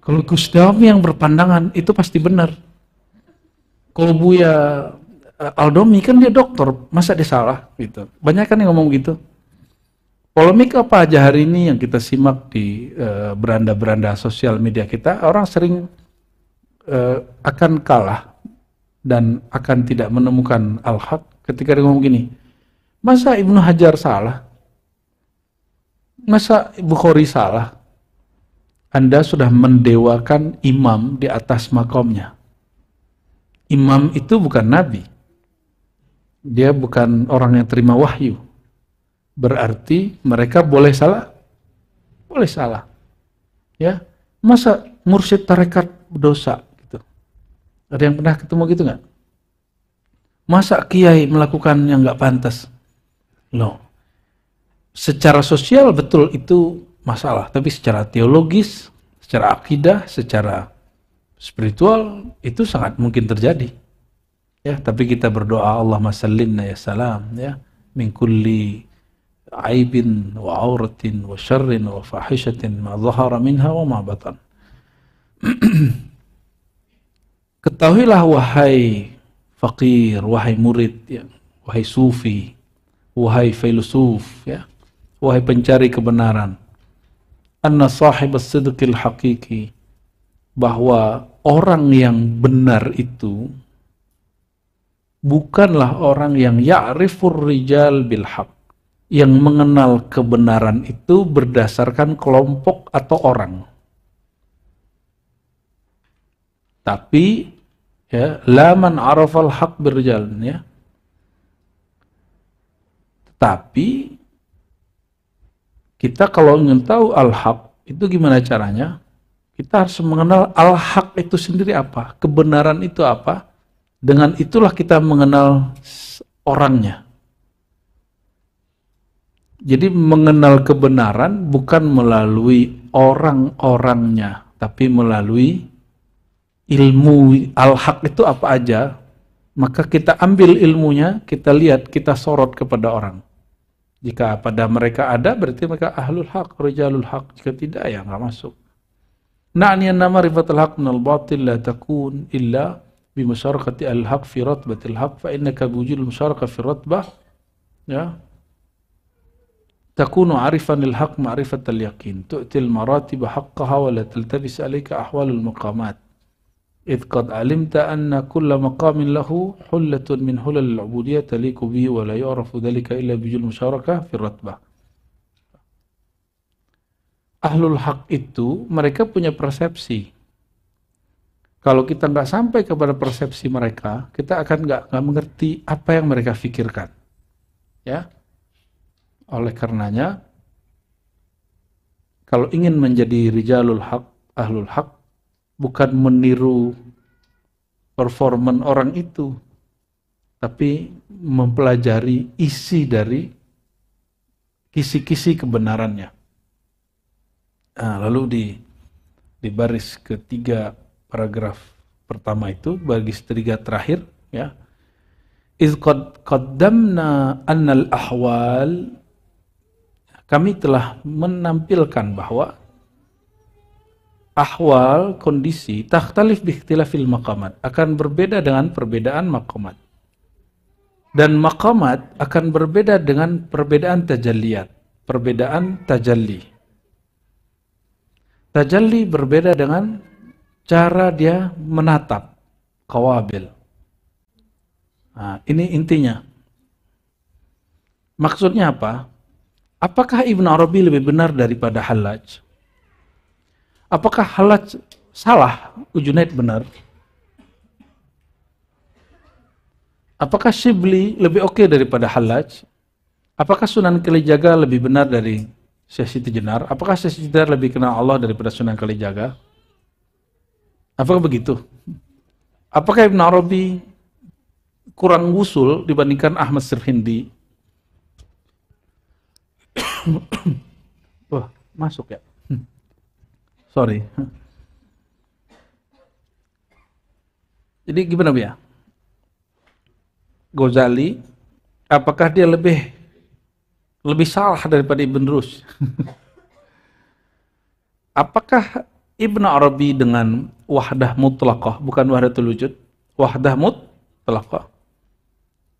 Kalau Gus Dawami yang berpandangan itu pasti benar. Kalau Buya Aldomi kan dia dokter, masa dia salah gitu. Banyak kan yang ngomong gitu. Polemik apa aja hari ini yang kita simak di beranda-beranda sosial media kita, orang sering akan kalah dan akan tidak menemukan al-haq ketika dia ngomong gini, masa Ibnu Hajar salah? Masa Bukhari salah? Anda sudah mendewakan imam di atas makomnya. Imam itu bukan nabi. Dia bukan orang yang terima wahyu. Berarti mereka boleh salah? Boleh salah. Ya, masa mursyid tarekat berdosa gitu? Ada yang pernah ketemu gitu nggak? Masa kiai melakukan yang nggak pantas? Loh, secara sosial betul itu masalah, tapi secara teologis, secara akidah, secara spiritual itu sangat mungkin terjadi. Ya, tapi kita berdoa Allahumma sallimna ya salam ya min kulli aibin wa auratin wa syarrin wa fahishatin ma dhahara minha wa ma batan. Ketahuilah wahai fakir, wahai murid ya, wahai sufi, wahai filosof ya, wahai pencari kebenaran, anna sahib as-sidqil haqiqi, bahwa orang yang benar itu bukanlah orang yang ya'rifur rijal bil haq, yang mengenal kebenaran itu berdasarkan kelompok atau orang. Tapi ya, la man arafal haq birrijal ya. Tapi kita kalau ingin tahu al-haq itu gimana caranya? Kita harus mengenal al-haq itu sendiri apa, kebenaran itu apa. Dengan itulah kita mengenal orangnya. Jadi mengenal kebenaran bukan melalui orang-orangnya, tapi melalui ilmu al-haq itu apa aja. Maka kita ambil ilmunya, kita lihat, kita sorot kepada orang. Jika pada mereka ada, berarti mereka ahlul haq, rijalul haq. Jika tidak, ya nggak masuk. Na'ni anna ma'rifatul haq minal batil la takun illa bimusyarakati al-haq fi ratbatil haq fa innaka biwujudil musyarakah fi ratbah ya takunu arifanil haq ma'rifatal yaqin tu'til maratib haqqaha wa la taltabis alayka ahwalul maqamat idh qad alimta anna kulla maqamin lahu hullatun min hulal al-ubudiyyah taliku bihi wa la yu'rafu dhalika illa biwujudil musyarakah fi ratbah. Ahlul haq itu mereka punya persepsi. Kalau kita nggak sampai kepada persepsi mereka, kita akan nggak mengerti apa yang mereka pikirkan. Ya, oleh karenanya, kalau ingin menjadi rijalul haq, ahlul haq, bukan meniru performan orang itu, tapi mempelajari isi dari kisi-kisi kebenarannya. Nah, lalu di baris ketiga paragraf pertama itu, baris ketiga terakhir ya, iz qaddamna annal ahwal, kami telah menampilkan bahwa ahwal, kondisi, takhtalif biikhtilafil maqamat, akan berbeda dengan perbedaan maqamat, dan maqamat akan berbeda dengan perbedaan tajalliyat, perbedaan tajalli. Tajalli berbeda dengan cara dia menatap qawabil. Nah, ini intinya. Maksudnya apa? Apakah Ibn Arabi lebih benar daripada Hallaj? Apakah Hallaj salah, Junaid benar? Apakah Shibli lebih oke daripada Hallaj? Apakah Sunan Kalijaga lebih benar dari Syekh Siti Jenar? Apakah Syekh Siti Jenar lebih kenal Allah daripada Sunan Kalijaga? Apakah begitu? Apakah Ibn Arabi kurang wusul dibandingkan Ahmad Sirhindi? Wah, masuk ya? Sorry. Jadi gimana ya? Ghazali, apakah dia lebih salah daripada Ibn Rushd? Apakah Ibn Arabi dengan wahdah mutlaqah, bukan wahdatul wujud, wahdah mutlaqah,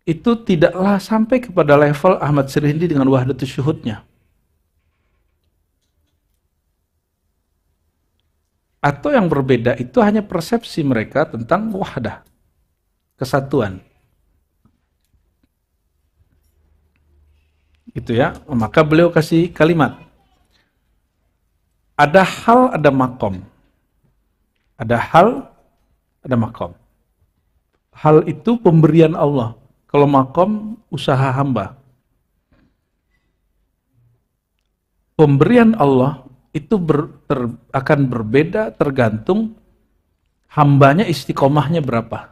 itu tidaklah sampai kepada level Ahmad Sirhindi dengan wahdatul syuhudnya? Atau yang berbeda itu hanya persepsi mereka tentang wahdah, kesatuan. Gitu ya. Maka beliau kasih kalimat. Ada hal, ada makom. Ada hal, ada makom. Hal itu pemberian Allah. Kalau makom, usaha hamba. Pemberian Allah itu akan berbeda tergantung hambanya istiqomahnya berapa.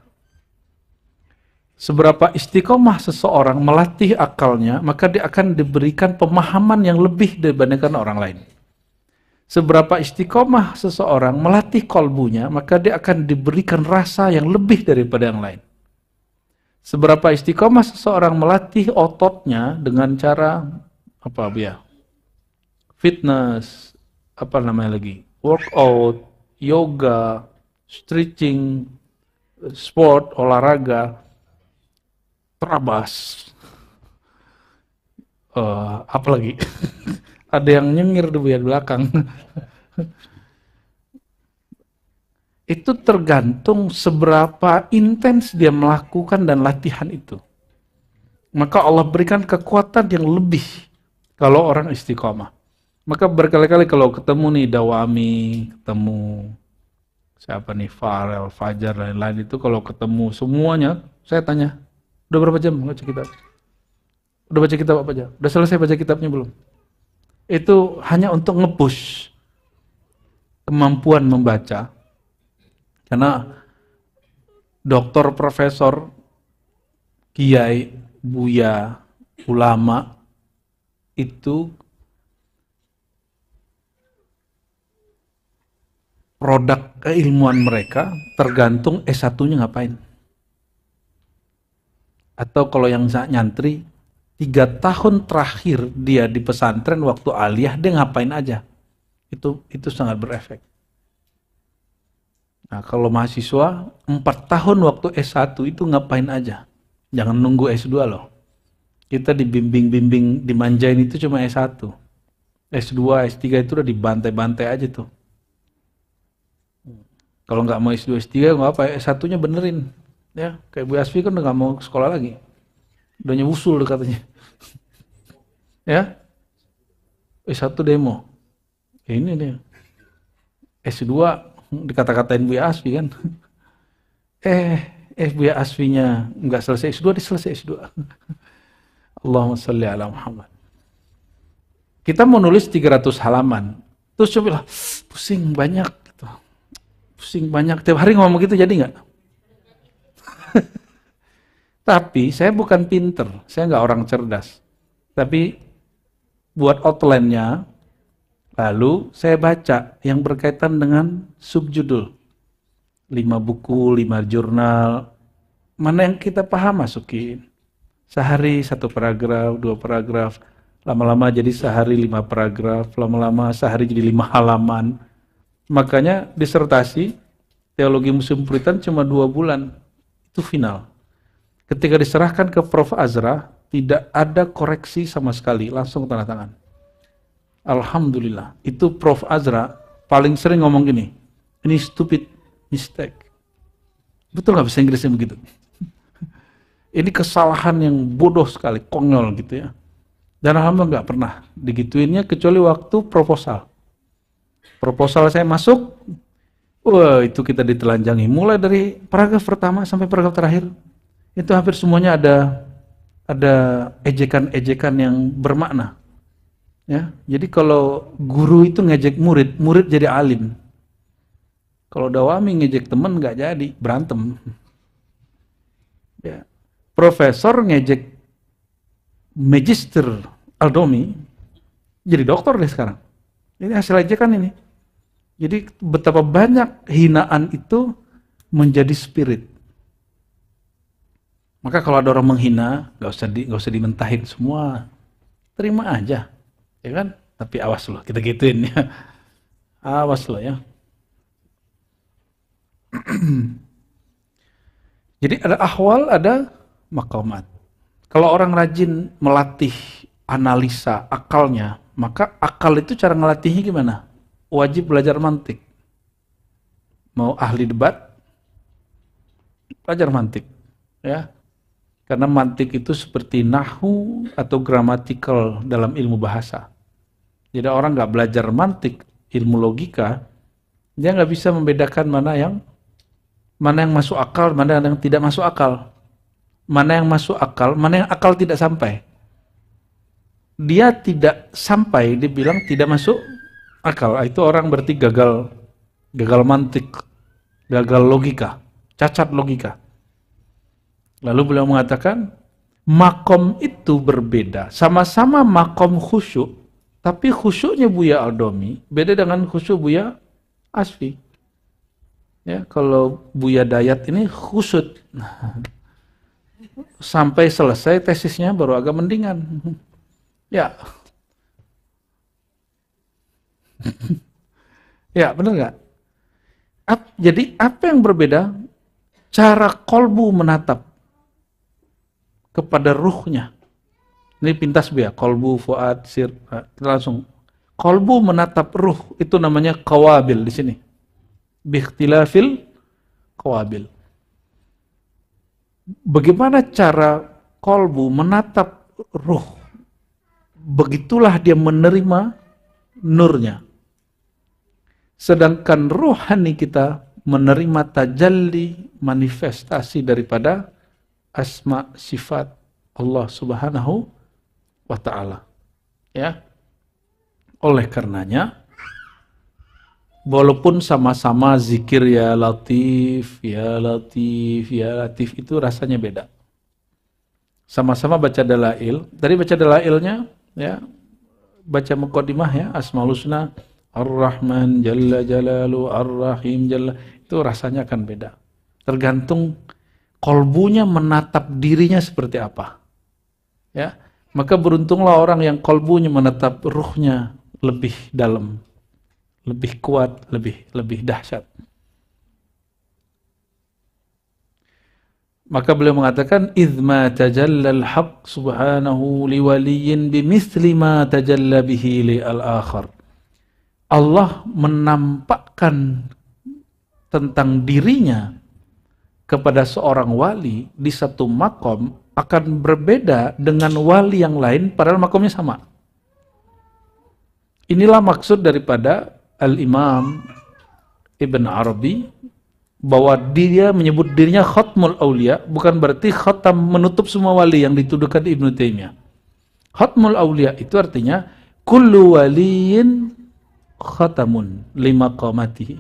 Seberapa istiqomah seseorang melatih akalnya, maka dia akan diberikan pemahaman yang lebih dibandingkan orang lain. Seberapa istiqomah seseorang melatih kolbunya, maka dia akan diberikan rasa yang lebih daripada yang lain. Seberapa istiqomah seseorang melatih ototnya dengan cara apa ya? Fitness, apa namanya lagi, workout, yoga, stretching, sport, olahraga, terabas, apa lagi? Ada yang nyengir di belakang. Itu tergantung seberapa intens dia melakukan dan latihan itu. Maka Allah berikan kekuatan yang lebih kalau orang istiqomah. Maka berkali-kali kalau ketemu nih Dawami, ketemu siapa nih, Farel, Fajar, lain-lain itu, kalau ketemu semuanya, saya tanya, udah berapa jam baca kitab? Udah baca kitab apa aja? Udah selesai baca kitabnya belum? Itu hanya untuk nge-push kemampuan membaca. Karena doktor, profesor, kiai, buya, ulama, itu produk keilmuan mereka tergantung S1-nya ngapain. Atau kalau yang nyantri, 3 tahun terakhir dia di pesantren waktu aliyah, dia ngapain aja. Itu sangat berefek. Nah, kalau mahasiswa, 4 tahun waktu S1 itu ngapain aja. Jangan nunggu S2 loh. Kita dibimbing-bimbing, dimanjain itu cuma S1. S2, S3 itu udah dibantai-bantai aja tuh. Kalau nggak mau S2, S3, nggak apa, S1-nya benerin. Ya, kayak Bu Asfi kan udah nggak mau sekolah lagi. Udah nyusul katanya. Ya, S1 demo. Ya, ini dia. S2 dikata-katain Bu Asfi kan. Bu Asfinya nggak selesai S2, diselesai S2. Allahumma sholli ala Muhammad. Kita mau nulis 300 halaman. Terus coba lah, pusing banyak. Pusing banyak, tiap hari ngomong gitu, jadi nggak? Tapi saya bukan pinter, saya nggak orang cerdas. Tapi buat outline-nya, lalu saya baca yang berkaitan dengan subjudul. 5 buku, 5 jurnal, mana yang kita paham masukin. Sehari 1 paragraf, 2 paragraf, lama-lama jadi sehari 5 paragraf, lama-lama sehari jadi 5 halaman. Makanya disertasi Teologi Musim Puritan cuma 2 bulan, itu final. Ketika diserahkan ke Prof. Azra, tidak ada koreksi sama sekali, langsung tanda tangan. Alhamdulillah, itu Prof. Azra paling sering ngomong gini, ini stupid mistake. Betul nggak bahasa Inggrisnya begitu? Ini kesalahan yang bodoh sekali, konyol gitu ya. Dan alhamdulillah nggak pernah digituinnya kecuali waktu proposal. Proposal saya masuk, wah itu kita ditelanjangi. Mulai dari paragraf pertama sampai paragraf terakhir, itu hampir semuanya ada ejekan-ejekan yang bermakna. Ya, jadi kalau guru itu ngejek murid, murid jadi alim. Kalau Dawami ngejek temen nggak jadi, berantem. Ya. Profesor ngejek Magister Aldomi, jadi dokter deh sekarang. Ini hasil ejekan ini. Jadi betapa banyak hinaan itu menjadi spirit. Maka kalau ada orang menghina, nggak usah dimentahin semua, terima aja, ya kan? Tapi awas loh, kita gituin ya, awas loh ya. Jadi ada ahwal, ada maqamat. Kalau orang rajin melatih analisa akalnya, maka akal itu cara ngelatihnya gimana? Wajib belajar mantik. Mau ahli debat, belajar mantik, ya. Karena mantik itu seperti nahwu atau gramatikal dalam ilmu bahasa. Jadi orang nggak belajar mantik, ilmu logika, dia nggak bisa membedakan mana yang masuk akal, mana yang tidak masuk akal. Mana yang masuk akal, mana yang akal tidak sampai. Dia tidak sampai, dibilang tidak masuk akal. Itu orang berarti gagal mantik, gagal logika, cacat logika. Lalu beliau mengatakan, makom itu berbeda. Sama-sama makom khusyuk, tapi khusyuknya Buya Aldomi beda dengan khusyuk Buya Asfi. Ya, kalau Buya Dayat ini khusyuk. Sampai selesai tesisnya baru agak mendingan. Ya. Ya, benar nggak? Jadi apa yang berbeda? Cara kolbu menatap kepada ruhnya. Ini pintas ya, kolbu, fuad, sir. Kita langsung. Kolbu menatap ruh, itu namanya qawabil di sini. Bikhtilafil qawabil. Bagaimana cara kolbu menatap ruh? Begitulah dia menerima nurnya. Sedangkan rohani kita menerima tajalli, manifestasi daripada asma sifat Allah Subhanahu wa ta'ala. Ya. Oleh karenanya, walaupun sama-sama zikir ya Latif, ya Latif, ya Latif, itu rasanya beda. Sama-sama baca dalail. Tadi baca dalailnya, ya, baca muqaddimah ya, Asmaul Husna, Ar-Rahman Jalla Jalalu, Ar-Rahim Jalla, itu rasanya akan beda. Tergantung kolbunya menatap dirinya seperti apa. Ya, maka beruntunglah orang yang kolbunya menatap ruhnya lebih dalam, lebih kuat, lebih dahsyat. Maka beliau mengatakan, "Idma tajallal haq subhanahu liwaliyin bimithli ma tajalla bihi li al-akhar." Allah menampakkan tentang dirinya kepada seorang wali di satu makom akan berbeda dengan wali yang lain padahal makomnya sama. Inilah maksud daripada Al-Imam Ibn Arabi, bahwa dia menyebut dirinya khatmul awliya, bukan berarti khatam menutup semua wali yang dituduhkan Ibnu Taimiyah. Khatmul awliya itu artinya kullu waliyin khatamun lima qamatihi.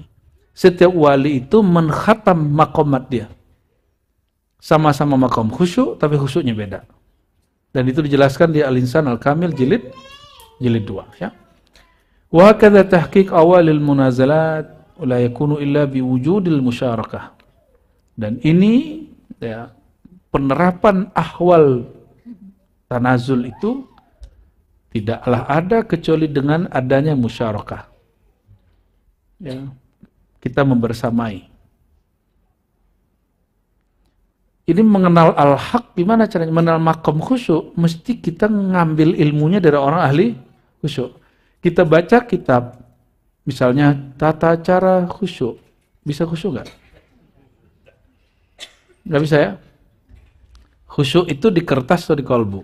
Setiap wali itu menkhatam maqamat dia. Sama-sama maqam khusyuk, tapi khusyuknya beda. Dan itu dijelaskan di Al-Insan Al-Kamil jilid 2 ya. Wa kadza tahqiq awalil munazalat la yakunu illa biwujudil musyarakah. Dan ini ya, penerapan ahwal tanazul itu tidaklah ada kecuali dengan adanya musyarakah. Ya, kita membersamai. Ini mengenal al-haq gimana caranya? Mengenal makom khusyuk, mesti kita ngambil ilmunya dari orang ahli khusyuk. Kita baca kitab, misalnya tata cara khusyuk. Bisa khusyuk nggak? Nggak bisa ya? Khusyuk itu di kertas atau di kolbu?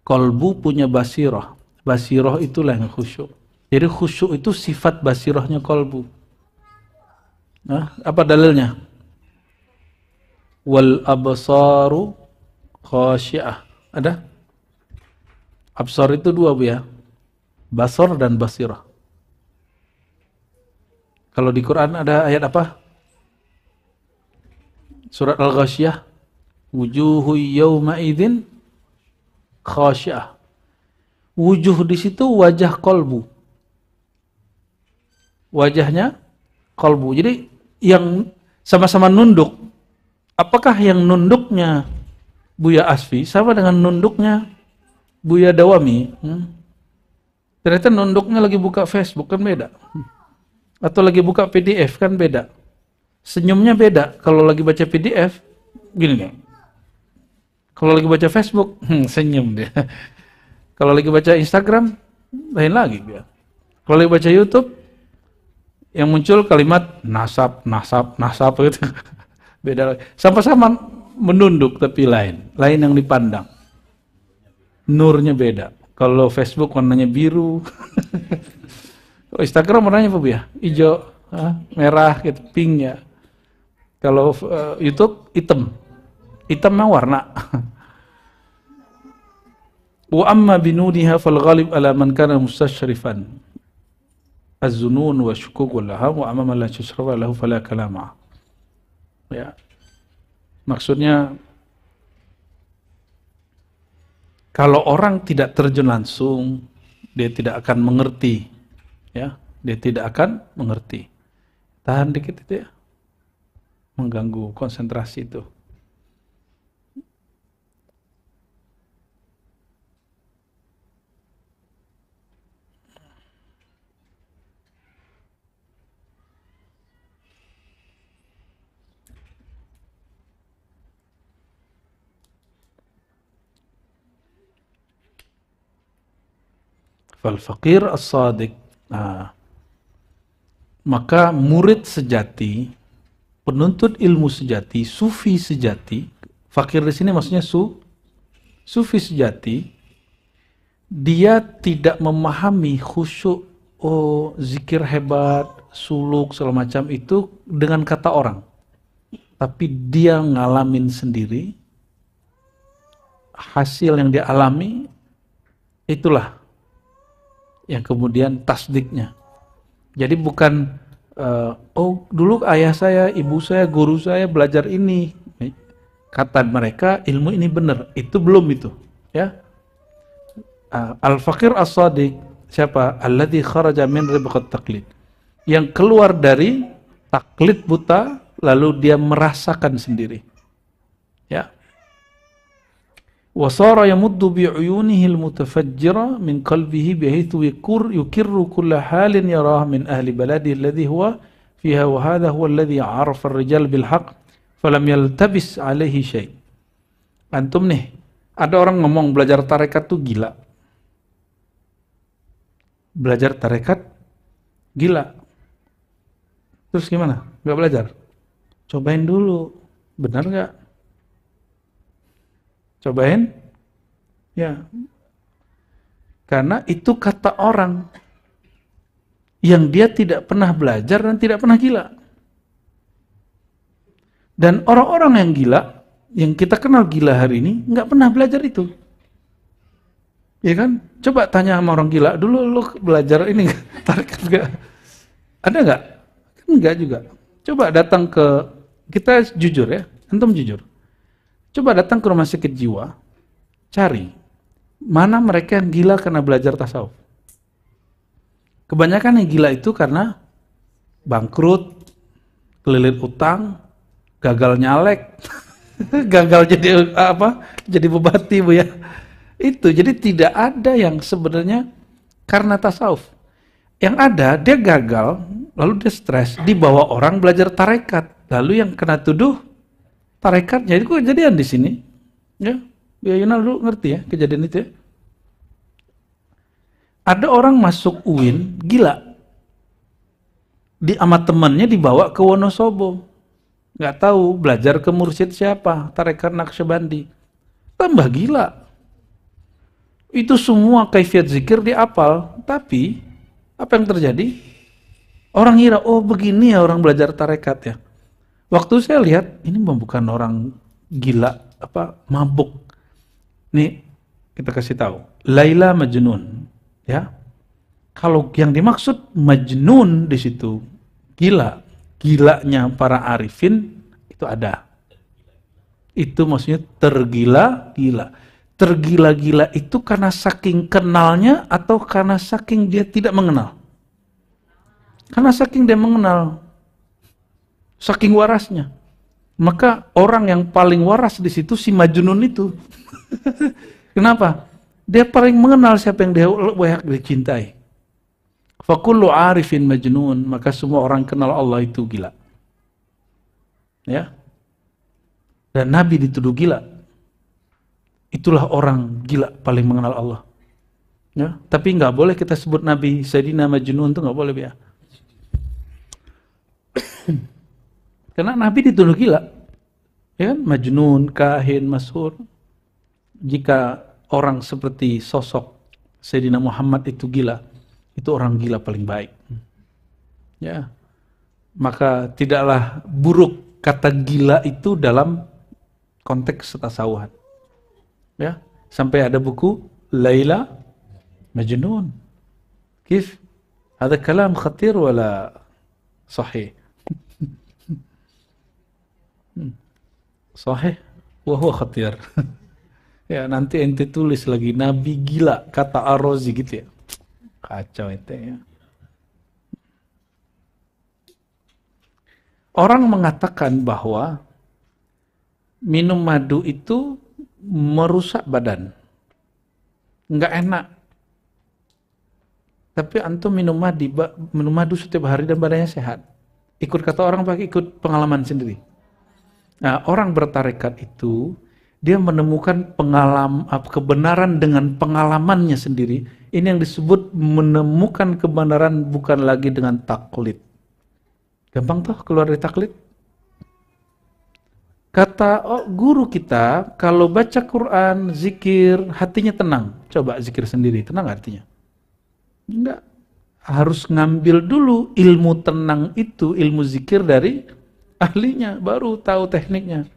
Kolbu punya basirah. Basirah itulah yang khusyuk. Jadi khusyuk itu sifat basirahnya kolbu. Nah, apa dalilnya? Wal absaru khasyi'ah. Ada? Absar itu dua, Bu ya. Basar dan basirah. Kalau di Quran ada ayat apa? Surat Al-Ghasyiyah. Wujuhu yawma idzin khasyah. Wujuh di situ wajah kolbu. Wajahnya kolbu. Jadi yang sama-sama nunduk. Apakah yang nunduknya Buya Asfi sama dengan nunduknya Buya Dawami? Ternyata nunduknya lagi buka Facebook kan beda. Atau lagi buka PDF kan beda. Senyumnya beda. Kalau lagi baca PDF, gini nih. Kalau lagi baca Facebook, senyum dia. Kalau lagi baca Instagram, lain lagi dia. Kalau lagi baca YouTube, yang muncul kalimat nasab gitu. Beda lagi. Sama-sama menunduk tapi lain yang dipandang. Nurnya beda. Kalau Facebook warnanya biru. Kalau Instagram warnanya apa ya? Hijau, merah gitu, pink ya. Kalau YouTube hitam. Hitamnya warna. Wa amma binuniha fal ghalib ala man kana mustashrifan. Az-zunun wa syukuk wal laham wa amma man la yashrafa lahu fala kalama. Ya. Maksudnya kalau orang tidak terjun langsung, dia tidak akan mengerti. Ya, dia tidak akan mengerti. Tahan dikit itu ya. Mengganggu konsentrasi itu. Fal faqir as-sadiq. Maka murid sejati, penuntut ilmu sejati, sufi sejati, fakir di sini maksudnya sufi sejati, dia tidak memahami khusyuk, zikir hebat, suluk segala macam itu dengan kata orang, tapi dia ngalamin sendiri, hasil yang dia alami itulah yang kemudian tasdiknya. Jadi bukan dulu ayah saya, ibu saya, guru saya belajar ini, kata mereka ilmu ini benar, itu belum itu, ya. Al-faqir as-sadiq siapa? Alladzi kharaja min ribqat taqlid. Yang keluar dari taklid buta lalu dia merasakan sendiri. Ya. Wa sara yamuddu bi 'uyunihi al-mutafajjira min qalbihi bihaythu yukirru kull halin yarah min ahli baladihi alladhi huwa fiha wa hadha huwa alladhi 'arafa ar-rijal bil haqq falam yaltabis 'alaihi syai'. Antum nih, ada orang ngomong belajar tarekat tuh gila. Belajar tarekat gila. Terus gimana? Gak belajar? Cobain dulu. Benar gak? Cobain? Ya. Karena itu kata orang yang dia tidak pernah belajar dan tidak pernah gila. Dan orang-orang yang gila, yang kita kenal gila hari ini, nggak pernah belajar itu. Ya kan? Coba tanya sama orang gila, dulu lu belajar ini tarekat nggak? Ada nggak? Kan nggak juga. Coba datang ke, kita jujur ya, antum jujur. Coba datang ke rumah sakit jiwa, cari mana mereka yang gila karena belajar tasawuf. Kebanyakan yang gila itu karena bangkrut, kelilit utang, gagal nyalek, gagal jadi apa? Jadi bupati bu ya. Itu jadi tidak ada yang sebenarnya karena tasawuf. Yang ada dia gagal, lalu dia stres, dibawa orang belajar tarekat, lalu yang kena tuduh tarekatnya. Itu kejadian di sini, ya. Ya Yunal dulu ngerti ya kejadian itu ya. Ada orang masuk UIN gila, di sama temannya dibawa ke Wonosobo, nggak tahu belajar ke mursyid siapa, tarekat Naqsyabandi, tambah gila. Itu semua kaifiat zikir diapal, tapi apa yang terjadi? Orang kira, oh begini ya orang belajar tarekat ya. Waktu saya lihat, ini bukan orang gila, apa mabuk. Nih kita kasih tahu, Laila Majnun, ya. Kalau yang dimaksud Majnun di situ, Gilanya para arifin itu ada. Itu maksudnya tergila-gila. Tergila-gila itu karena saking kenalnya atau karena saking dia tidak mengenal? Karena saking dia mengenal, saking warasnya. Maka orang yang paling waras di situ si Majnun itu. Kenapa? Dia paling mengenal siapa yang dia layak dicintai. Fakullu arifin majnun, maka semua orang kenal Allah itu gila. Ya. Dan Nabi dituduh gila. Itulah orang gila paling mengenal Allah. Ya, tapi nggak boleh kita sebut Nabi Sayyidina Majnun, itu nggak boleh ya. Karena Nabi dituduh gila. Ya kan? Majnun, kahin, mashur. Jika orang seperti sosok Sayyidina Muhammad itu gila, itu orang gila paling baik. Ya. Maka tidaklah buruk kata gila itu dalam konteks tasawuf. Ya, sampai ada buku Laila Majnun. Kif? Ada kalam khatir wala sahih? Sahih wa huwa khatir. Ya, nanti ente tulis lagi Nabi gila kata Ar-Razi gitu ya. Kacau itu ya. Orang mengatakan bahwa minum madu itu merusak badan. Enggak enak. Tapi antum minum madu setiap hari dan badannya sehat. Ikut kata orang pakai ikut pengalaman sendiri. Nah, orang bertarekat itu dia menemukan kebenaran dengan pengalamannya sendiri. Ini yang disebut menemukan kebenaran bukan lagi dengan taklid. Gampang toh keluar dari taklid? Kata guru kita, kalau baca Quran, zikir, hatinya tenang. Coba zikir sendiri, tenang artinya? Enggak. Harus ngambil dulu ilmu tenang itu, ilmu zikir dari ahlinya, baru tahu tekniknya.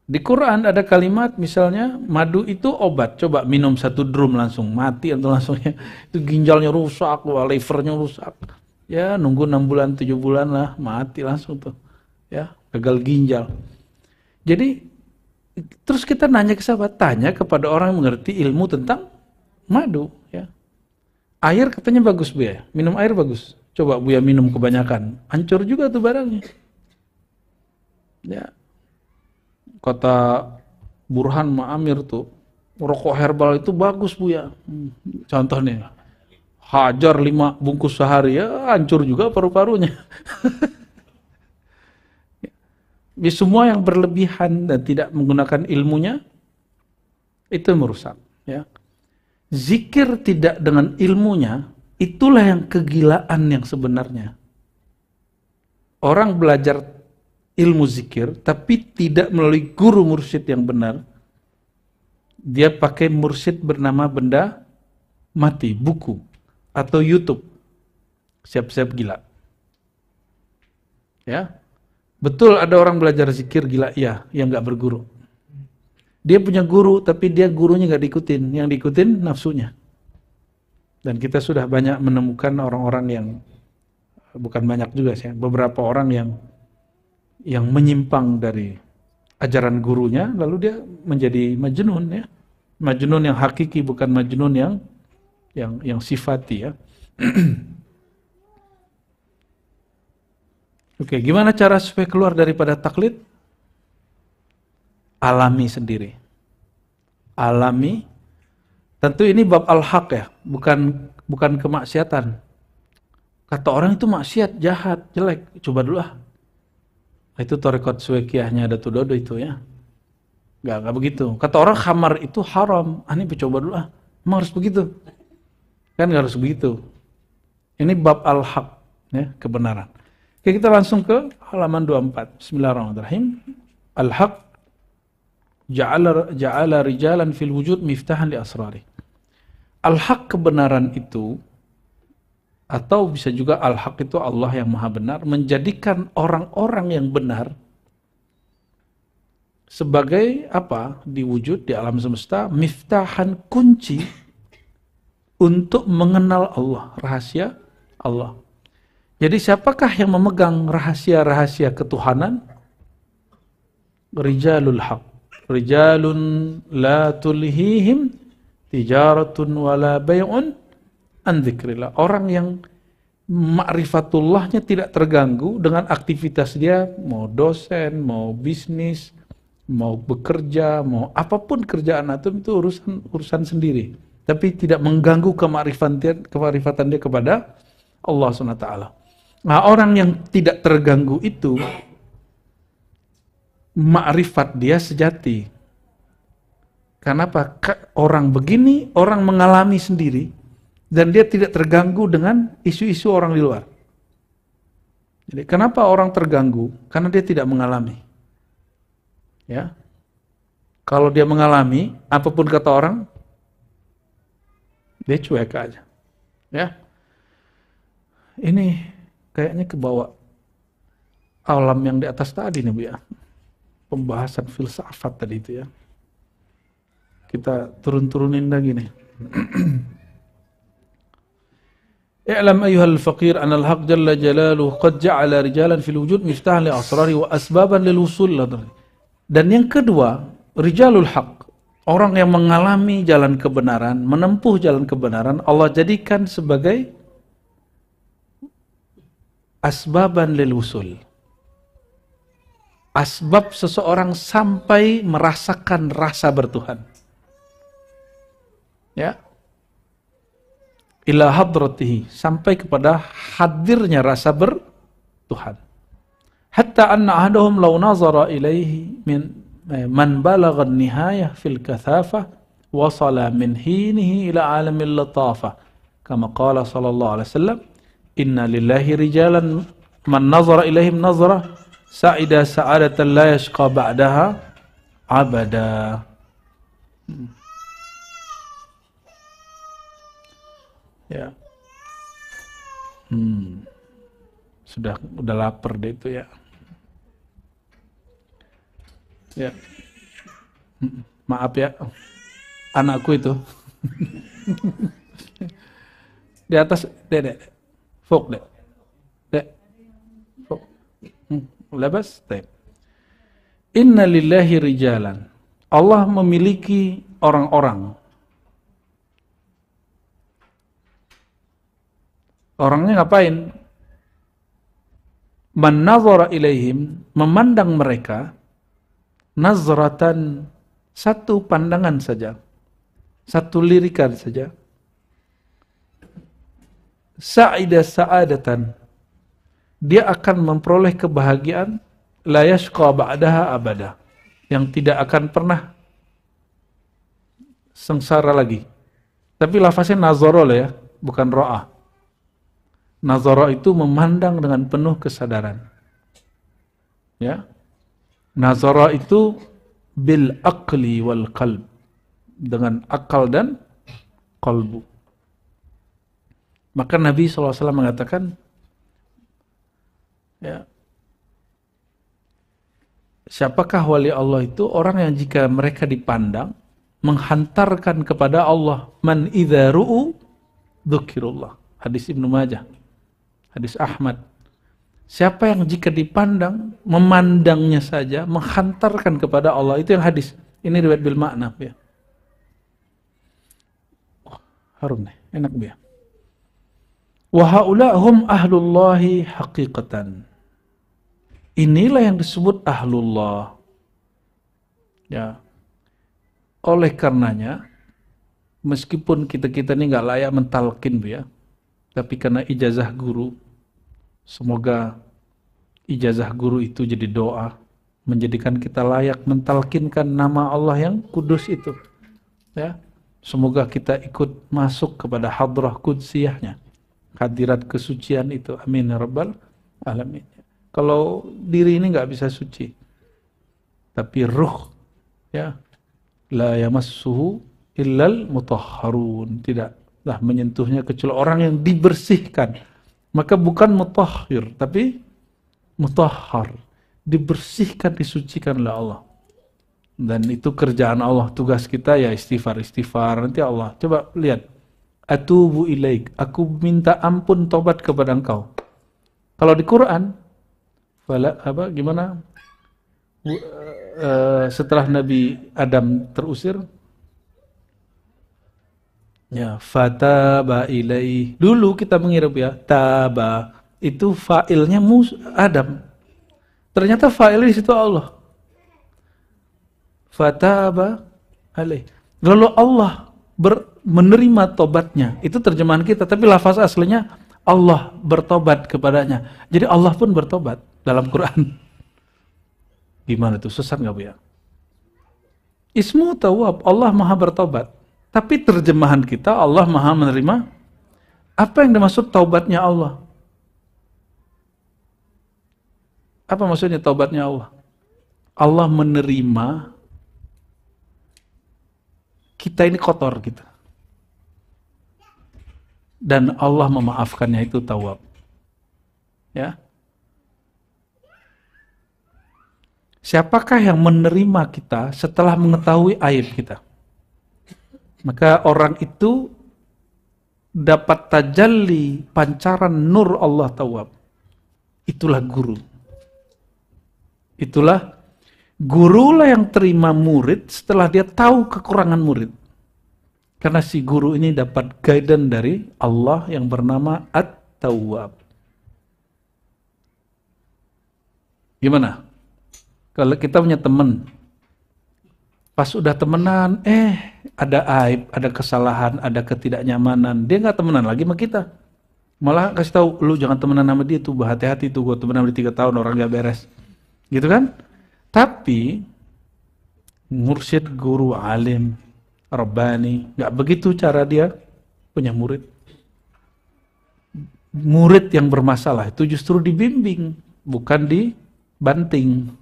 Di Quran ada kalimat misalnya madu itu obat, coba minum 1 drum langsung mati atau langsungnya itu ginjalnya rusak, livernya rusak. Ya nunggu 6 bulan 7 bulan lah mati langsung tuh. Ya gagal ginjal. Jadi terus kita nanya ke siapa? Tanya kepada orang yang mengerti ilmu tentang madu. Ya. Air katanya bagus Bu ya, minum air bagus. Coba Bu ya minum kebanyakan, hancur juga tuh barangnya. Ya. Kata Burhan Ma'amir tuh, rokok herbal itu bagus Bu ya. Contohnya, hajar 5 bungkus sehari, ya hancur juga paru-parunya. Ya, semua yang berlebihan dan tidak menggunakan ilmunya, itu merusak. Ya. Zikir tidak dengan ilmunya, itulah yang kegilaan yang sebenarnya. Orang belajar ilmu zikir, tapi tidak melalui guru mursyid yang benar. Dia pakai mursyid bernama benda mati, buku, atau YouTube. Siap-siap gila. Ya, betul ada orang belajar zikir gila, iya, yang nggak berguru. Dia punya guru, tapi dia gurunya nggak diikutin, yang diikutin nafsunya. Dan kita sudah banyak menemukan orang-orang yang, bukan banyak juga sih, beberapa orang yang menyimpang dari ajaran gurunya, lalu dia menjadi majnun ya. Majnun yang hakiki, bukan majnun yang sifati ya. Oke, gimana cara supaya keluar daripada taklid? Alami sendiri. Alami. Tentu ini bab al-haq ya, bukan kemaksiatan. Kata orang itu maksiat, jahat, jelek. Coba dulu ah. Itu tarekat Suwekiyahnya Datuk Dodo itu ya. Enggak begitu. Kata orang khamar itu haram. Ini coba dulu ah. Emang harus begitu? Kan enggak harus begitu. Ini bab al-haq ya, kebenaran. Oke, kita langsung ke halaman 24. Bismillahirrahmanirrahim. Al-haq ja'ala rijalan fil wujud miftahan li asrari. Al-haq kebenaran itu, atau bisa juga al-haq itu Allah yang maha benar, menjadikan orang-orang yang benar sebagai apa? Di wujud, di alam semesta, miftahan kunci untuk mengenal Allah, rahasia Allah. Jadi siapakah yang memegang rahasia-rahasia ketuhanan? Rijalul haq. Rijalun la tulhihim tijaratun wala bay'un an dzikrillah. Orang yang ma'rifatullahnya tidak terganggu dengan aktivitas dia, mau dosen, mau bisnis, mau bekerja, mau apapun kerjaan antum itu urusan sendiri. Tapi tidak mengganggu kemarifatan dia kepada Allah SWT. Nah, orang yang tidak terganggu itu ma'rifat dia sejati. Kenapa? Orang begini, orang mengalami sendiri dan dia tidak terganggu dengan isu-isu orang di luar. Jadi kenapa orang terganggu? Karena dia tidak mengalami. Ya. Kalau dia mengalami, apapun kata orang, dia cuek aja. Ya. Ini kayaknya kebawa alam yang di atas tadi nih Bu ya. Pembahasan filsafat tadi itu ya. Kita turun-turunin lagi nih. I'lam ayyuhal faqir anal haq jalla jalaluhu qad ja'ala rijalan fil wujud miftahan li asrari wa asbaban lil wusul. Dan yang kedua, rijalul haq, orang yang mengalami jalan kebenaran, menempuh jalan kebenaran, Allah jadikan sebagai asbaban lil wusul. Asbab seseorang sampai merasakan rasa bertuhan. Ya. Ila hadratihi, sampai kepada hadirnya rasa bertuhan. Hatta anna ahadahum law nazara ilaihi min man balagha an-nihayah fil kathafah wasala min hinihi ila alamil latafah. Kama qala sallallahu alaihi wasallam, inna lillahi rijalan man nazara ilaihim nazara sa'ida sa'adatan la yashqa ba'daha abada. Ya. Udah lapar deh itu ya. Ya. Maaf ya. Anakku itu. Di atas, Dek. Fok, Dek. Dek. Fok. Labas, Dek. Inna lillahi rijalan. Allah memiliki orang-orang. Orangnya ngapain? Man nazara ilaihim, memandang mereka, nazratan, satu pandangan saja, satu lirikan saja. Sa'ida sa'adatan, dia akan memperoleh kebahagiaan, la yashqa ba'daha abada, yang tidak akan pernah sengsara lagi. Tapi lafaznya nazara lah ya, bukan ro'ah. Nazara itu memandang dengan penuh kesadaran. Ya. Nazara itu bil aqli wal qalb, dengan akal dan qalbu. Maka Nabi SAW mengatakan, ya, siapakah wali Allah itu? Orang yang jika mereka dipandang menghantarkan kepada Allah. Man idza ru'u dzukirullah. Hadis Ibnu Majah. Hadis Ahmad. Siapa yang jika dipandang, memandangnya saja, menghantarkan kepada Allah. Itu yang hadis. Ini riwayat bil makna. Ya. Oh, harum nih. Enak ya. Wa haula'hum ahlullahi haqiqatan. Inilah yang disebut ahlullah. Ya. Oleh karenanya, meskipun kita-kita ini nggak layak mentalkin, Bu ya. Tapi karena ijazah guru, semoga ijazah guru itu jadi doa, menjadikan kita layak mentalkinkan nama Allah yang kudus itu. Ya, semoga kita ikut masuk kepada hadrah kudsiyahnya, hadirat kesucian itu. Amin ya rabbal alamin. Kalau diri ini nggak bisa suci, tapi ruh, ya, la yamassuhu illal mutahharun, tidaklah menyentuhnya kecuali orang yang dibersihkan. Maka bukan mutahhir, tapi mutahhar, dibersihkan, disucikan oleh Allah. Dan itu kerjaan Allah, tugas kita ya istighfar. Nanti Allah, coba lihat, atubu ilaik, aku minta ampun tobat kepada engkau. Kalau di Quran, gimana? Setelah Nabi Adam terusir, ya, fataba ilaih. Dulu kita mengira ya, taba itu fa'ilnya Adam. Ternyata fa'il di situ Allah. Fataba alaih. Lalu Allah menerima tobatnya. Itu terjemahan kita, tapi lafaz aslinya Allah bertobat kepadanya. Jadi Allah pun bertobat dalam Quran. Gimana tuh? Sesat nggak Bu ya? Ismu Tawwab, Allah Maha bertobat. Tapi terjemahan kita Allah Maha menerima. Apa yang dimaksud taubatnya Allah? Apa maksudnya taubatnya Allah? Allah menerima kita ini kotor gitu. Dan Allah memaafkannya, itu tawab. Ya. Siapakah yang menerima kita setelah mengetahui aib kita? Maka orang itu dapat tajalli pancaran nur Allah tawab. Itulah guru. Itulah gurulah yang terima murid setelah dia tahu kekurangan murid. Karena si guru ini dapat guidance dari Allah yang bernama At-Tawwab. Gimana? Kalau kita punya teman, pas udah temenan, ada aib, ada kesalahan, ada ketidaknyamanan, dia nggak temenan lagi sama kita. Malah kasih tahu, lu jangan temenan sama dia tuh, hati-hati tuh, gua temenan udah 3 tahun orang nggak beres. Gitu kan? Tapi mursyid, guru, alim, Rabbani, nggak begitu cara dia punya murid. Murid yang bermasalah itu justru dibimbing, bukan dibanting.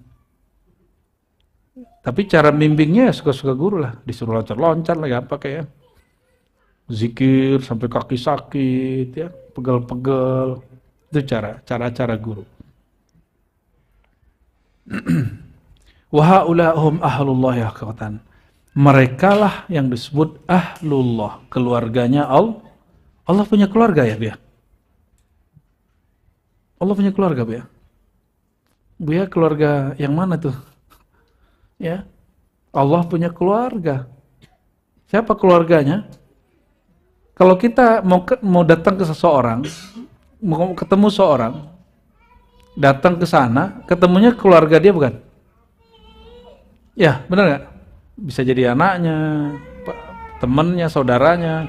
Tapi cara bimbingnya ya suka-suka guru lah, disuruh loncat-loncat lah, apa kayak zikir sampai kaki sakit, ya, pegel-pegel. Itu cara guru. Wahaulahum ahlullah ya kawan. Mereka lah yang disebut ahlullah, keluarganya Allah. Allah punya keluarga ya, Bu ya? Allah punya keluarga, Bu ya? Bu ya, keluarga yang mana tuh? Ya. Allah punya keluarga. Siapa keluarganya? Kalau kita mau datang ke seseorang, mau ketemu seorang, datang ke sana, ketemunya keluarga dia bukan? Ya, benar nggak? Bisa jadi anaknya, temannya, saudaranya,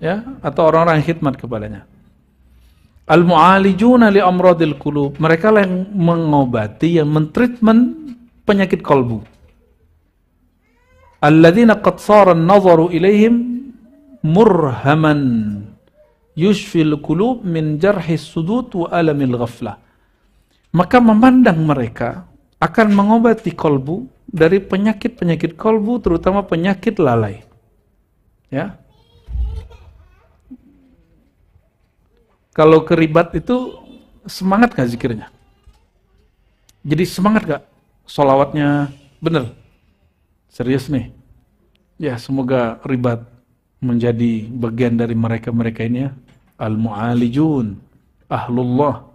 ya, atau orang-orang yang khidmat kepadanya. Al-mu'alijuna li amradil qulub, mereka lah yang mengobati, yang mentreatment penyakit kalbu. Alladzina qad sara an-nazaru ilaihim murhaman yushfil qulub min jarhis sudut wa alamil ghaflah. Maka memandang mereka akan mengobati kalbu dari penyakit-penyakit kalbu, terutama penyakit lalai. Ya. Kalau keribat itu semangat gak zikirnya? Jadi semangat gak sholawatnya? Bener? Serius nih? Ya, semoga ribat menjadi bagian dari mereka-mereka ini ya. Al-mu'alijun, ahlullah.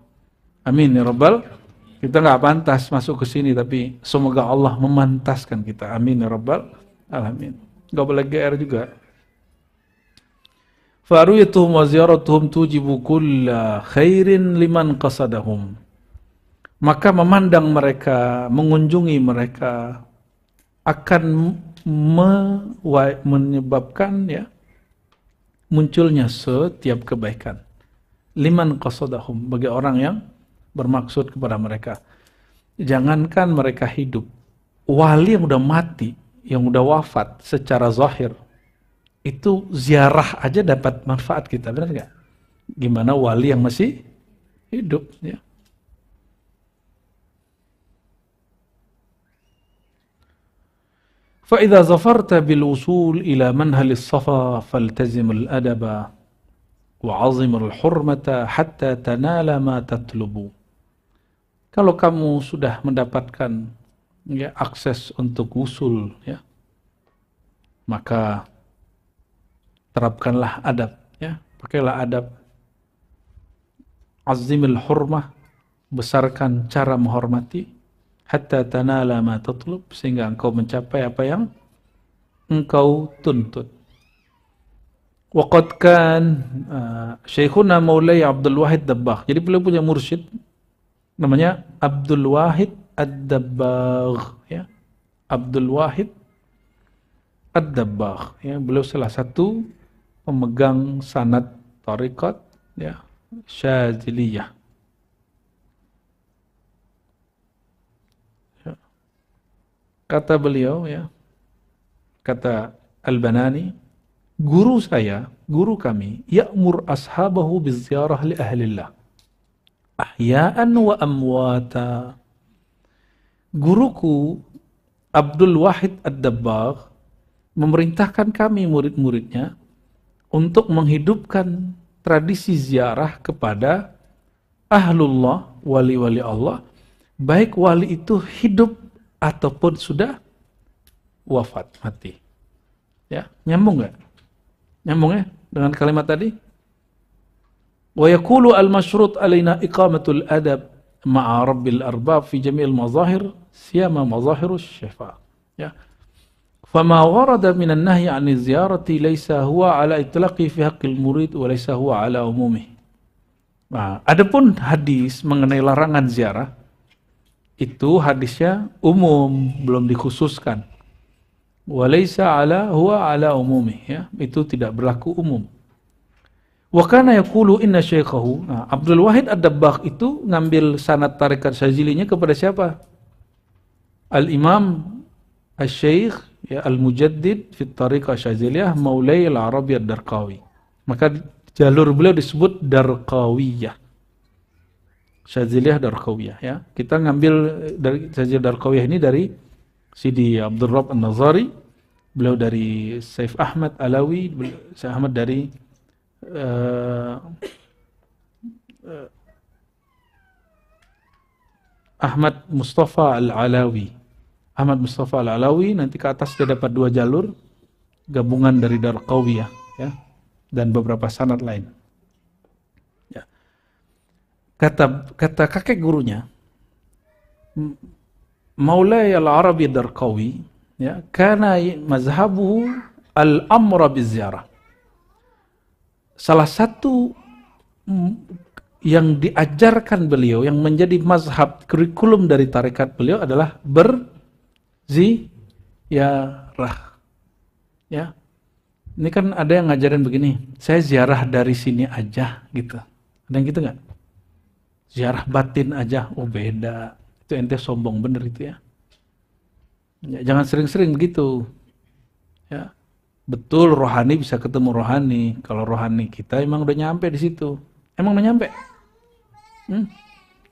Amin ya Rabbal. Kita nggak pantas masuk ke sini, tapi semoga Allah memantaskan kita. Amin ya Rabbal alamin. Nggak boleh GR juga. Faruyatuhum wa ziyaratuhum tujibu kulla khairin liman qasadahum. Maka memandang mereka, mengunjungi mereka akan menyebabkan ya munculnya setiap kebaikan. Liman qasadahum, bagi orang yang bermaksud kepada mereka. Jangankan mereka hidup, wali yang udah mati, yang udah wafat secara zahir, itu ziarah aja dapat manfaat kita, benar nggak? Gimana wali yang masih hidup? Ya. فإذا ظفرت بالوصول إلى منهل الصفا فالتزم الأدب وعظم الحرمة حتى تنال ما تطلب. Kalau kamu sudah mendapatkan ya, akses untuk usul, ya, maka terapkanlah adab Ya, pakailah adab. Azimil hurmah, besarkan cara menghormati, hatta tanala ma tatlub, sehingga engkau mencapai apa yang engkau tuntut. Waqad kan Syekhuna Maulai Abdul Wahid Dabbagh. Jadi beliau punya mursyid namanya Abdul Wahid Ad-Dabbagh, ya. Abdul Wahid Ad-Dabbagh, ya. Beliau salah satu pemegang sanad tariqat, ya, Syadziliyah. Ya. Kata beliau, ya, kata Al-Banani, guru kami, ya'mur ashabahu biziarah li ahlillah, ahya'an wa amwata. Guruku Abdul Wahid Ad-Dabbagh memerintahkan kami murid-muridnya untuk menghidupkan tradisi ziarah kepada ahlullah, wali-wali Allah, baik wali itu hidup ataupun sudah wafat, mati. Ya, nyambung nggak? Nyambung ya dengan kalimat tadi? Wa yaqulu al-masyrut alaina iqamatul adab ma'a rabbil arbab fi jami'il mazahir siyama mazahirus syifa. Ya. Fama warada minan nahyi 'ani ziyarati laysa huwa 'ala itlaqi fi haqqil murid wa laysa huwa 'ala umumih. Nah, adapun hadis mengenai larangan ziarah itu hadisnya umum, belum dikhususkan. Wa laysa 'ala huwa 'ala umumih, ya. Itu tidak berlaku umum. Wa kana yaqulu inna syaikhahu. Nah, Abdul Wahid Ad-Dabbagh itu ngambil sanad tarekat Syadzilinya kepada siapa? Al-Imam Asy-Syaikh, ya, Al-Mujaddid fi Tariqah Syadziliyah Maulai Al-Arabi Ad-Darqawi. Maka jalur beliau disebut Darqawiyah. Syadziliyah Darqawiyah, ya. Kita ngambil dari Syadziliyah Darqawiyah ini dari Sidi Abdul Rabb An-Nazari, beliau dari Saif Ahmad Alawi, Saif Ahmad dari Ahmad Mustafa Al-Alawi. Ahmad Mustafa Al-Alawi, nanti ke atas dia dapat 2 jalur gabungan dari Darqawiyah, ya, dan beberapa sanad lain. Ya. Kata kakek gurunya Maulai Al-Arabi Darqawi, ya, kana mazhabuhu al-amra biziarah. Salah satu yang diajarkan beliau, yang menjadi mazhab kurikulum dari tarekat beliau adalah berziarah. Ya. Ini kan ada yang ngajarin begini, saya ziarah dari sini aja gitu. Ada yang gitu nggak? Ziarah batin aja, oh beda. Itu ente sombong bener itu, ya. Ya, jangan sering-sering begitu. Ya. Betul, rohani bisa ketemu rohani. Kalau rohani kita emang udah nyampe di situ. Emang udah nyampe?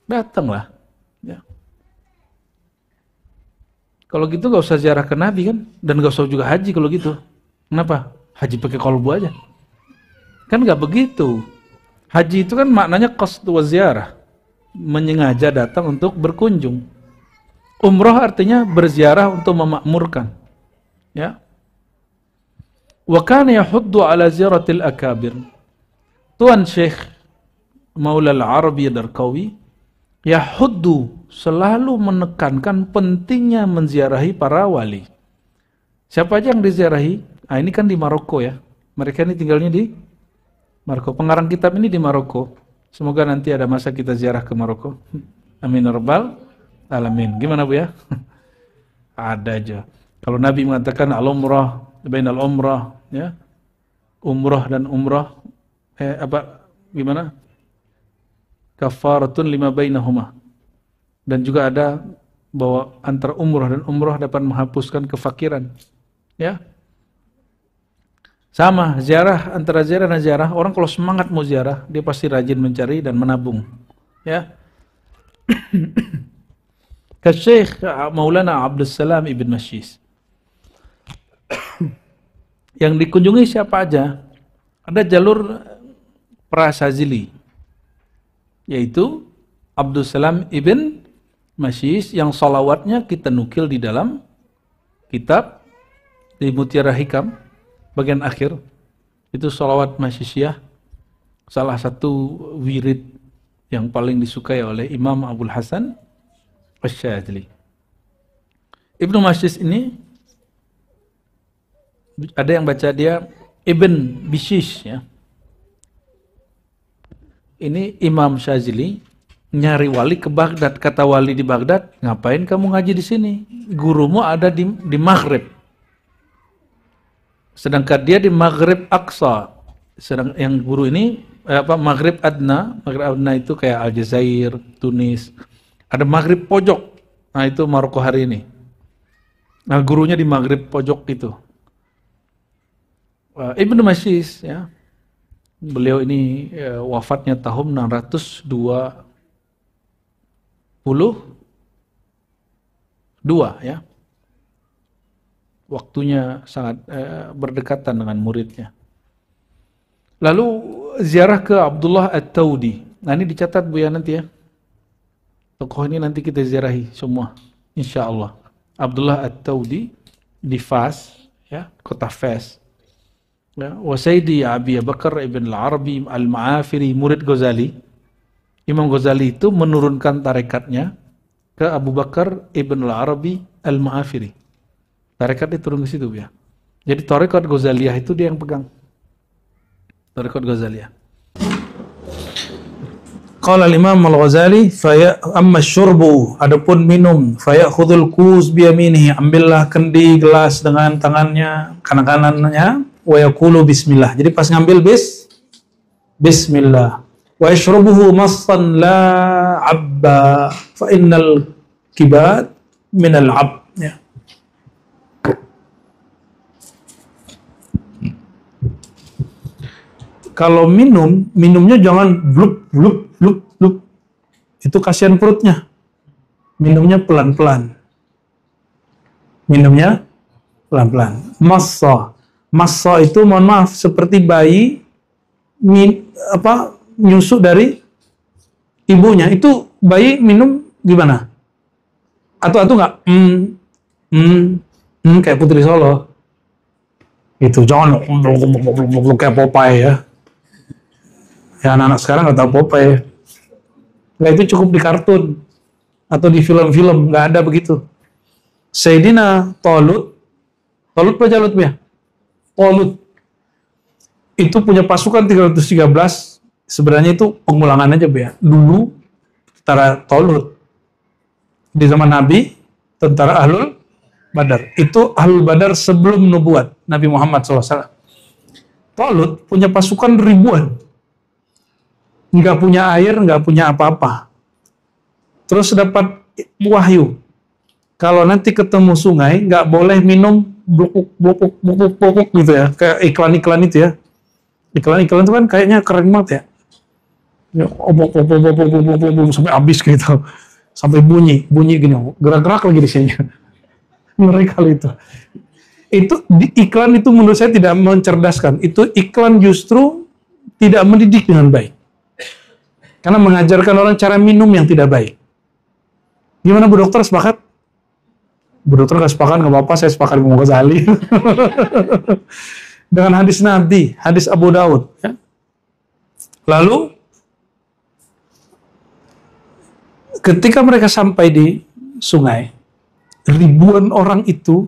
Datanglah. Ya. Kalau gitu gak usah ziarah ke Nabi kan? Dan gak usah juga haji kalau gitu. Kenapa? Haji pakai kolbu aja. Kan gak begitu. Haji itu kan maknanya qasd wa ziarah. Menyengaja datang untuk berkunjung. Umroh artinya berziarah untuk memakmurkan. Ya. Wa kana yahuddu ala ziyaratil akabir. Tuan Syekh Maula Al-Arabi Darqawi yahuddu, selalu menekankan pentingnya menziarahi para wali. Siapa aja yang diziarahi? Nah, ini kan di Maroko, ya. Mereka ini tinggalnya di Maroko. Pengarang kitab ini di Maroko. Semoga nanti ada masa kita ziarah ke Maroko. Amin ya rabbal alamin. Gimana Bu ya? Ada aja. Kalau Nabi mengatakan al-umrah bainal umrah, ya. Umrah dan umrah gimana? Kafaratun lima bainahuma. Dan juga ada bahwa antara umrah dan umrah dapat menghapuskan kefakiran. Ya. Sama, ziarah, antara ziarah dan ziarah, orang kalau semangat mau ziarah, dia pasti rajin mencari dan menabung. Ya. Syekh Maulana Abdul Salam Ibn Mashis. Yang dikunjungi siapa aja? Ada jalur Prasazili, yaitu Abdul Salam Ibn Mashis, yang salawatnya kita nukil di dalam kitab di Mutiara Hikam bagian akhir. Itu sholawat Masyisiyah, salah satu wirid yang paling disukai oleh Imam Abul Hasan Asy-Syadzili. Ibnu Masyis ini ada yang baca dia Ibn Bishish ya. Ini Imam Syadzili nyari wali ke Baghdad. Kata wali di Baghdad, ngapain kamu ngaji di sini? Gurumu ada di Maghrib. Sedangkan dia di Maghrib Aqsa. Sedang yang guru ini Maghrib Adna. Maghrib Adna itu kayak Aljazair, Tunis. Ada Maghrib pojok. Nah, itu Maroko hari ini. Nah, gurunya di Maghrib pojok itu. Ibnu Masyis ya. Beliau ini wafatnya tahun 622 ya. Waktunya sangat berdekatan dengan muridnya. Lalu ziarah ke Abdullah At-Taudi. Nah, ini dicatat Bu ya nanti ya. Tokoh ini nanti kita ziarahi semua, insya Allah. Abdullah At-Taudi di Fas, ya, kota Fas. Ya, Wasaidi Abi Bakar Ibn Al-Arabi Al-Ma'afiri, murid Ghazali. Imam Ghazali itu menurunkan tarekatnya ke Abu Bakar Ibn Al-Arabi Al-Ma'afiri. Tarekat turun ke situ ya. Jadi tarekat Ghazaliyah itu dia yang pegang. Tarekat Ghazaliyah. Qala al-Imam Al-Ghazali amma syurbu, adapun minum, fayakhudhul kus biyaminihi, ambillah kendi gelas dengan tangannya kanan-kanannya, wa yaqulu bismillah. Jadi pas ngambil bismillah. Wa yashrubuhu massan la abba fa innal kibat minal ab. Ya. Kalau minumnya jangan blup blup blup blup. Itu kasihan perutnya. Minumnya pelan-pelan. Minumnya pelan-pelan. Massa itu mohon maaf seperti bayi nyusu dari ibunya. Itu bayi minum gimana? Atu-atu nggak? Kayak Putri Solo. Itu jangan kayak Popeye ya. Ya anak-anak sekarang nggak tahu Popeye. Nggak, itu cukup di kartun atau di film-film, nggak ada begitu. Sayyidina Talut apa Jalut ya? Talut itu punya pasukan 313. Sebenarnya itu pengulangan aja ya. Dulu tentara Talut di zaman Nabi, tentara Ahlul Badar. Itu Ahlul Badar sebelum nubuat Nabi Muhammad SAW. Talut punya pasukan ribuan. Nggak punya air, nggak punya apa-apa. Terus dapat wahyu. Kalau nanti ketemu sungai, nggak boleh minum bluk gitu ya. Kayak iklan-iklan itu ya. Iklan-iklan itu kan kayaknya keren banget ya. Sampai habis gitu. Sampai bunyi gini. Gerak-gerak lagi di sini. Ngeri kali itu. Iklan itu menurut saya tidak mencerdaskan. Itu iklan justru tidak mendidik dengan baik. Karena mengajarkan orang cara minum yang tidak baik. Gimana Bu Dokter, sepakat? Bu Dokter nggak sepakat, nggak apa-apa, saya sepakat dengan Ghazali. Dengan hadis Nabi, hadis Abu Daud. Ya. Lalu, ketika mereka sampai di sungai, ribuan orang itu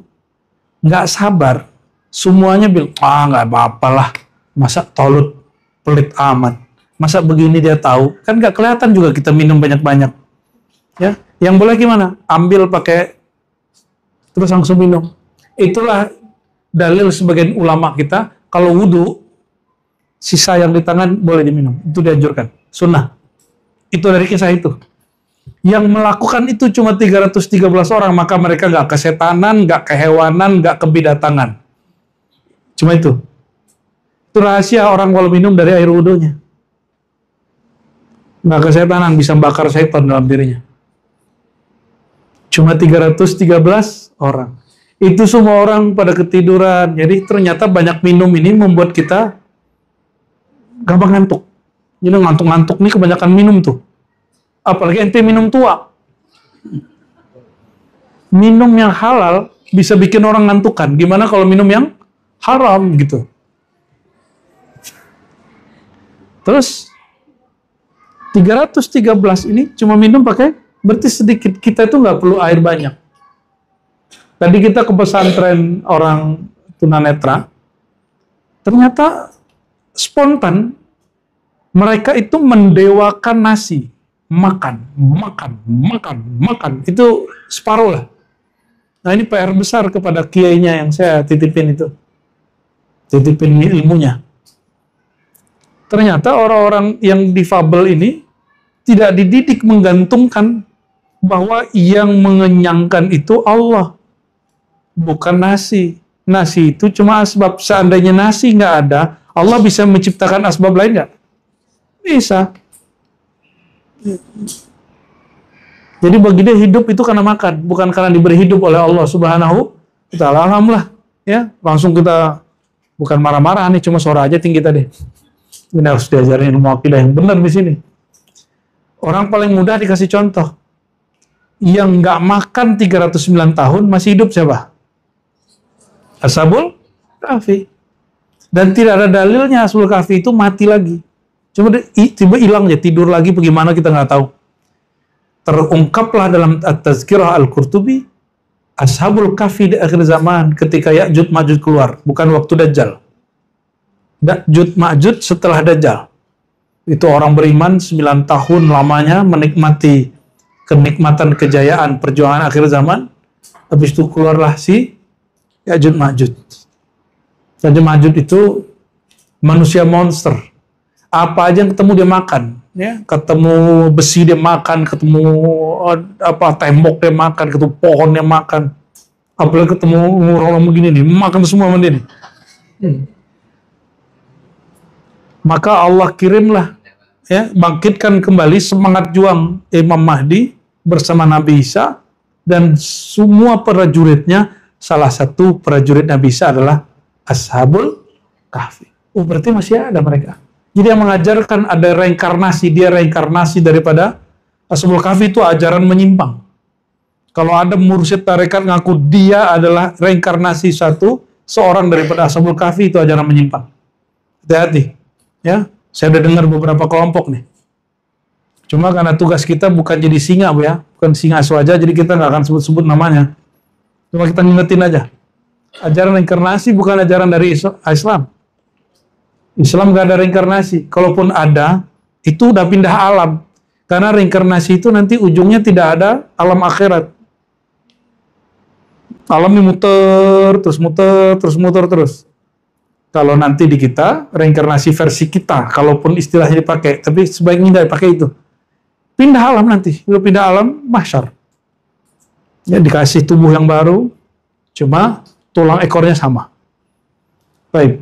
nggak sabar. Semuanya bilang, nggak apa-apalah, masa Talut pelit amat. Masa begini dia tahu? Kan nggak kelihatan juga kita minum banyak-banyak. Ya, yang boleh gimana? Ambil pakai terus langsung minum. Itulah dalil sebagian ulama kita, kalau wudhu, sisa yang di tangan boleh diminum. Itu dianjurkan. Sunnah. Itu dari kisah itu. Yang melakukan itu cuma 313 orang, maka mereka nggak kesetanan, nggak kehewanan, nggak kebidatangan. Cuma itu. Itu rahasia orang kalau minum dari air wudhunya. Nggak kesetanan, bisa bakar setan dalam dirinya. Cuma 313 orang. Itu semua orang pada ketiduran. Jadi ternyata banyak minum ini membuat kita gampang ngantuk. Jadi ngantuk-ngantuk nih kebanyakan minum tuh. Apalagi ente minum tua. Minum yang halal bisa bikin orang ngantukan. Gimana kalau minum yang haram gitu. Terus 313 ini cuma minum pakai, berarti sedikit. Kita itu nggak perlu air banyak. Tadi kita ke pesantren orang tunanetra, ternyata spontan mereka itu mendewakan nasi, makan. Itu separuh lah. Nah ini PR besar kepada kiainya yang saya titipin itu, titipin ilmunya. Ternyata orang-orang yang difabel ini tidak dididik menggantungkan bahwa yang mengenyangkan itu Allah, bukan nasi. Nasi itu cuma asbab. Seandainya nasi nggak ada, Allah bisa menciptakan asbab lain nggak? Bisa. Jadi bagi dia hidup itu karena makan, bukan karena diberi hidup oleh Allah Subhanahu wa Ta'ala. Alhamdulillah, ya. Langsung kita bukan marah-marah nih, cuma suara aja tinggi tadi. Ini harus diajarin ilmu akidah yang benar di sini. Orang paling mudah dikasih contoh. Yang nggak makan 309 tahun masih hidup siapa? Ashabul Kahfi. Dan tidak ada dalilnya Ashabul Kahfi itu mati lagi. Cuma tiba hilang aja, tidur lagi bagaimana kita nggak tahu. Terungkaplah dalam At-Tazkirah Al-Qurtubi, Ashabul Kahfi di akhir zaman ketika Ya'juj Ma'juj keluar, bukan waktu Dajjal. Ya'juj Ma'juj setelah Dajjal. Itu orang beriman 9 tahun lamanya menikmati kenikmatan kejayaan perjuangan akhir zaman. Habis itu keluarlah si Ya'juj Ma'juj. Ya'juj Ma'juj itu manusia monster. Apa aja yang ketemu dia makan, ya. Ketemu besi dia makan, ketemu tembok dia makan, ketemu pohon dia makan. Apalagi ketemu orang begini nih, makan semua sama dia nih. Maka Allah kirimlah, ya, bangkitkan kembali semangat juang Imam Mahdi bersama Nabi Isa dan semua prajuritnya. Salah satu prajurit Nabi Isa adalah Ashabul Kahfi. Oh, berarti masih ada mereka. Jadi yang mengajarkan ada reinkarnasi, dia reinkarnasi daripada Ashabul Kahfi itu ajaran menyimpang. Kalau ada mursyid tarekat ngaku dia adalah reinkarnasi seorang daripada Ashabul Kahfi, itu ajaran menyimpang. Hati-hati. Ya, saya udah dengar beberapa kelompok nih. Cuma karena tugas kita bukan jadi singa, ya, bukan singa aswaja, jadi kita nggak akan sebut-sebut namanya. Cuma kita ngingetin aja. Ajaran reinkarnasi bukan ajaran dari Islam. Islam nggak ada reinkarnasi. Kalaupun ada, itu udah pindah alam. Karena reinkarnasi itu nanti ujungnya tidak ada alam akhirat. Alamnya muter terus. Kalau nanti di kita, reinkarnasi versi kita, kalaupun istilahnya dipakai, tapi sebaiknya tidak dipakai itu. Pindah alam nanti, pindah alam mahsyar. Ya, dikasih tubuh yang baru, cuma tulang ekornya sama. Baik.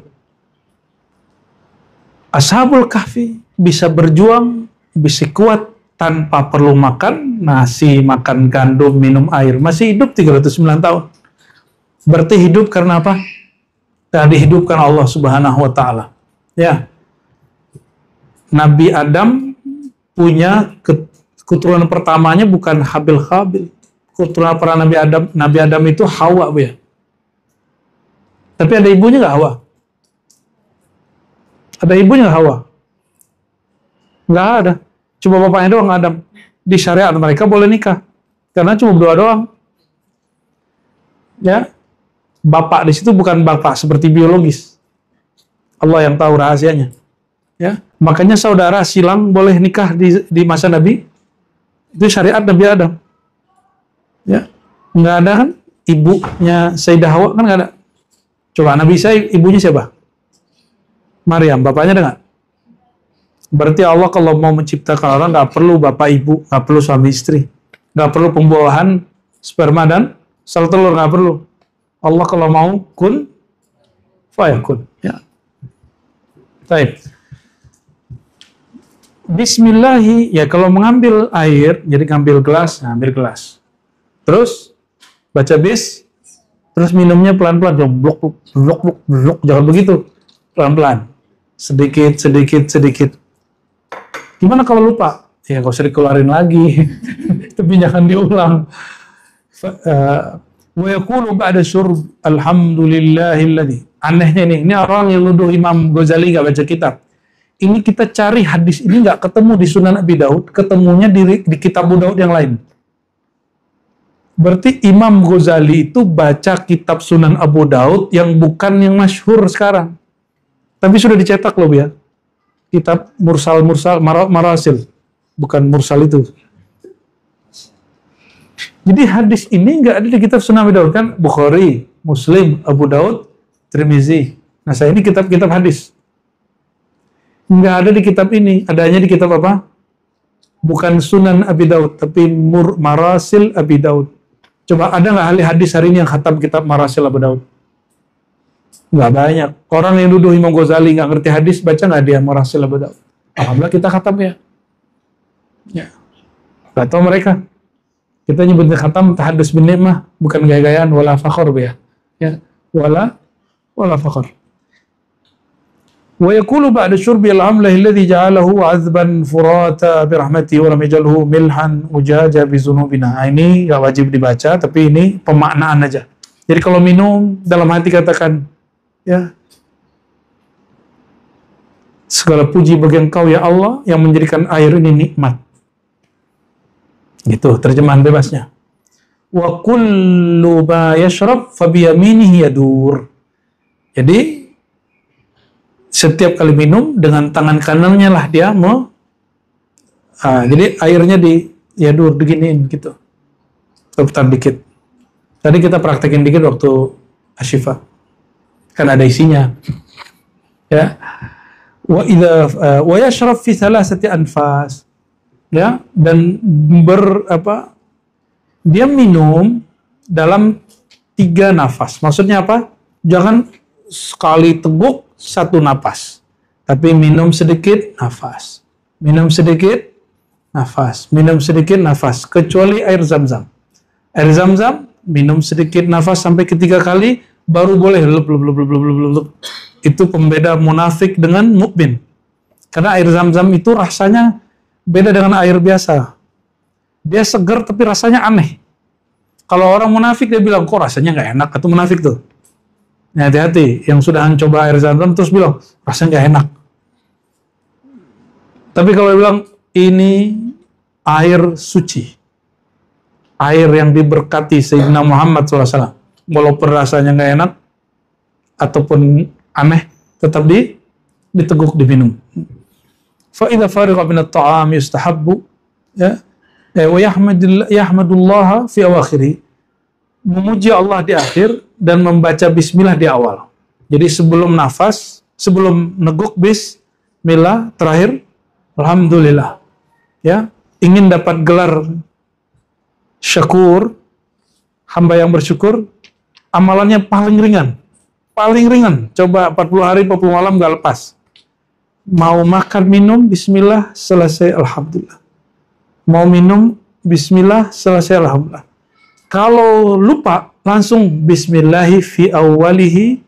Ashabul Kahfi bisa berjuang, bisa kuat tanpa perlu makan nasi, makan gandum, minum air. Masih hidup 309 tahun. Berarti hidup karena apa? Dan dihidupkan Allah Subhanahu wa Ta'ala. Ya. Nabi Adam punya keturunan pertamanya bukan Habil. Keturunan para Nabi Adam itu Hawa, ya. Tapi ada ibunya nggak Hawa? Ada ibunya nggak Hawa? Nggak ada. Cuma bapaknya doang Adam. Di syariat mereka boleh nikah. Karena cuma berdua doang. Ya. Bapak di situ bukan bapak seperti biologis. Allah yang tahu rahasianya. Ya, makanya saudara silang boleh nikah di masa Nabi. Itu syariat Nabi Adam. Ya, nggak ada kan? Ibunya Sayyidah Hawa kan nggak ada. Coba Nabi Isa ibunya siapa? Maryam. Bapaknya ada nggak? Berarti Allah kalau mau menciptakan orang nggak perlu bapak ibu, nggak perlu suami istri, nggak perlu pembuahan sperma dan sel telur, nggak perlu. Allah kalau mau kun fayakun, ya. Baik. Bismillahi, ya kalau mengambil air, jadi ngambil gelas, ambil gelas. Terus baca bis, terus minumnya pelan-pelan, blok, jangan begitu, pelan-pelan, sedikit. Gimana kalau lupa? Ya nggak usah dikeluarin lagi, tapi jangan diulang. Wa yaqulu ba'da syurb alhamdulillahilladzi. Anehnya nih, ini orang yang nuduh Imam Ghazali nggak baca kitab. ini kita cari hadis ini nggak ketemu di Sunan Abi Daud, ketemunya di kitab Abu Daud yang lain. Berarti Imam Ghazali itu baca kitab Sunan Abu Daud yang bukan yang masyhur sekarang. Tapi sudah dicetak loh ya. Kitab Marasil. Bukan Mursal itu. Jadi hadis ini nggak ada di kitab Sunan Abi Daud kan? Bukhari, Muslim, Abu Daud, Tirmizi. Nah, saya ini kitab-kitab hadis. Nggak ada di kitab ini. Adanya di kitab apa? Bukan Sunan Abi Daud, tapi Marasil Abi Daud. Coba ada nggak ahli hadis hari ini yang khatam kitab Marasil Abi Daud? Nggak banyak. Orang yang duduk Imam Ghazali nggak ngerti hadis, baca nggak dia Marasil Abi Daud? Alhamdulillah kita khatam ya. Ya. Nggak tahu mereka. Kita nyebutnya khatam tahadus bin ni'mah, bukan gaya-gayaan wala fakhor ya. Ya, wala fakhor. Wa yaqulu ba'da syurbi al-amlah alladhi ja'alahu 'azban furata bi rahmatihi wa lam yaj'alhu milhan ujaja bi dzunubina. Ini enggak wajib dibaca, tapi ini pemaknaan aja. Jadi kalau minum dalam hati katakan ya, segala puji bagi Engkau ya Allah yang menjadikan air ini nikmat. Gitu terjemahan bebasnya. Wa kullu ma yashrab fa bi yaminihi yadur. Jadi setiap kali minum dengan tangan kanannya lah dia mau. Jadi airnya yadur diginiin gitu. Putar dikit. Tadi kita praktekin dikit waktu Asyifa. Kan ada isinya. Ya. Wa yashrab fi thalathati anfas. Ya, dan dia minum dalam 3 nafas. Maksudnya apa? Jangan sekali teguk 1 nafas, tapi minum sedikit nafas, minum sedikit nafas, minum sedikit nafas. Kecuali air zam-zam. Air zam-zam minum sedikit nafas sampai 3 kali, baru boleh lup. Itu pembeda munafik dengan mukmin. Karena air zam-zam itu rasanya beda dengan air biasa. Dia segar tapi rasanya aneh. Kalau orang munafik dia bilang, kok rasanya nggak enak, itu munafik tuh. Nah, hati-hati, yang sudah mencoba air zam-zam terus bilang, rasanya nggak enak. Tapi kalau dia bilang, ini air suci. Air yang diberkati Sayyidina Muhammad SAW. Walaupun rasanya nggak enak, ataupun aneh, tetap diteguk, diminum. فَإِذَا فَرِغَ مِنَ الطَّعَامِ يُسْتَحَبُّ وَيَحْمَدُ اللَّهَ فِي أَوَاخِرِهِ. Memuji Allah di akhir dan membaca bismillah di awal. Jadi sebelum nafas, sebelum neguk bismillah, terakhir alhamdulillah. Ya, ingin dapat gelar syakur, hamba yang bersyukur, amalannya paling ringan. Paling ringan. Coba 40 hari 40 malam gak lepas. Mau makan minum bismillah, selesai alhamdulillah. Mau minum bismillah, selesai alhamdulillah. Kalau lupa langsung bismillahi fi awwalihi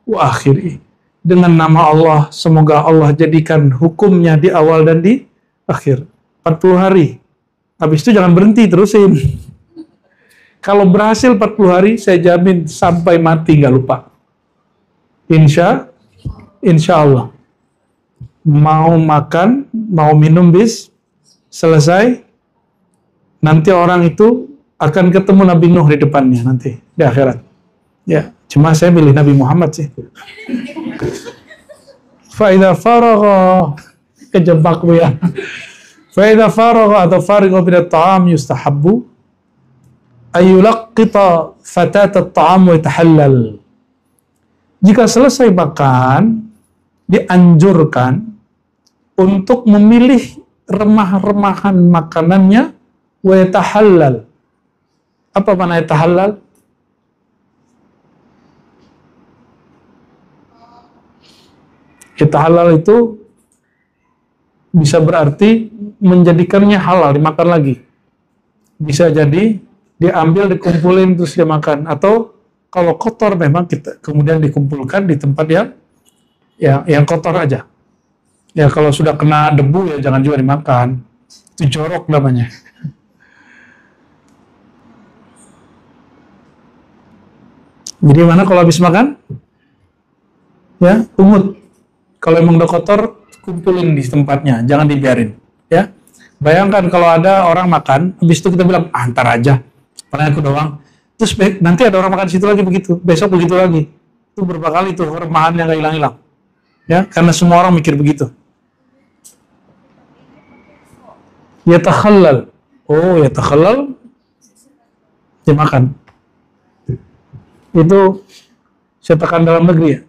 wa akhirih. Dengan nama Allah, semoga Allah jadikan hukumnya di awal dan di akhir. 40 hari. Habis itu jangan berhenti, terusin. Kalau berhasil 40 hari, saya jamin sampai mati nggak lupa. Insya Allah. Mau makan, mau minum selesai, nanti orang itu akan ketemu Nabi Nuh di depannya nanti, di akhirat. Ya, cuma saya pilih Nabi Muhammad sih. Fa'idha faragha, kejebak bu ya. Fa'idha faragha atau farigha bidat ta'am yustahabbu ayyulaqqita fatat at-ta'am wa yatahallal. Jika selesai makan, dianjurkan untuk memilih remah-remahan makanannya wa yatahallal. Apa makna yatahallal? Yatahallal itu bisa berarti menjadikannya halal, dimakan lagi. Bisa jadi diambil, dikumpulin terus dia makan, atau kalau kotor memang kita kemudian dikumpulkan di tempat yang kotor aja. Ya kalau sudah kena debu ya jangan juga dimakan. Itu jorok namanya. Jadi mana kalau habis makan? Ya, pungut. Kalau emang udah kotor, kumpulin di tempatnya, jangan dibiarin. Ya, bayangkan kalau ada orang makan, habis itu kita bilang, ntar aja, paling aku doang. Terus nanti ada orang makan di situ lagi begitu, besok begitu lagi. Itu berapa kali tuh remahannya nggak hilang-hilang. Ya, karena semua orang mikir begitu. Yatakhallal. Oh, yatakhallal dimakan. Itu cetakan dalam negeri ya?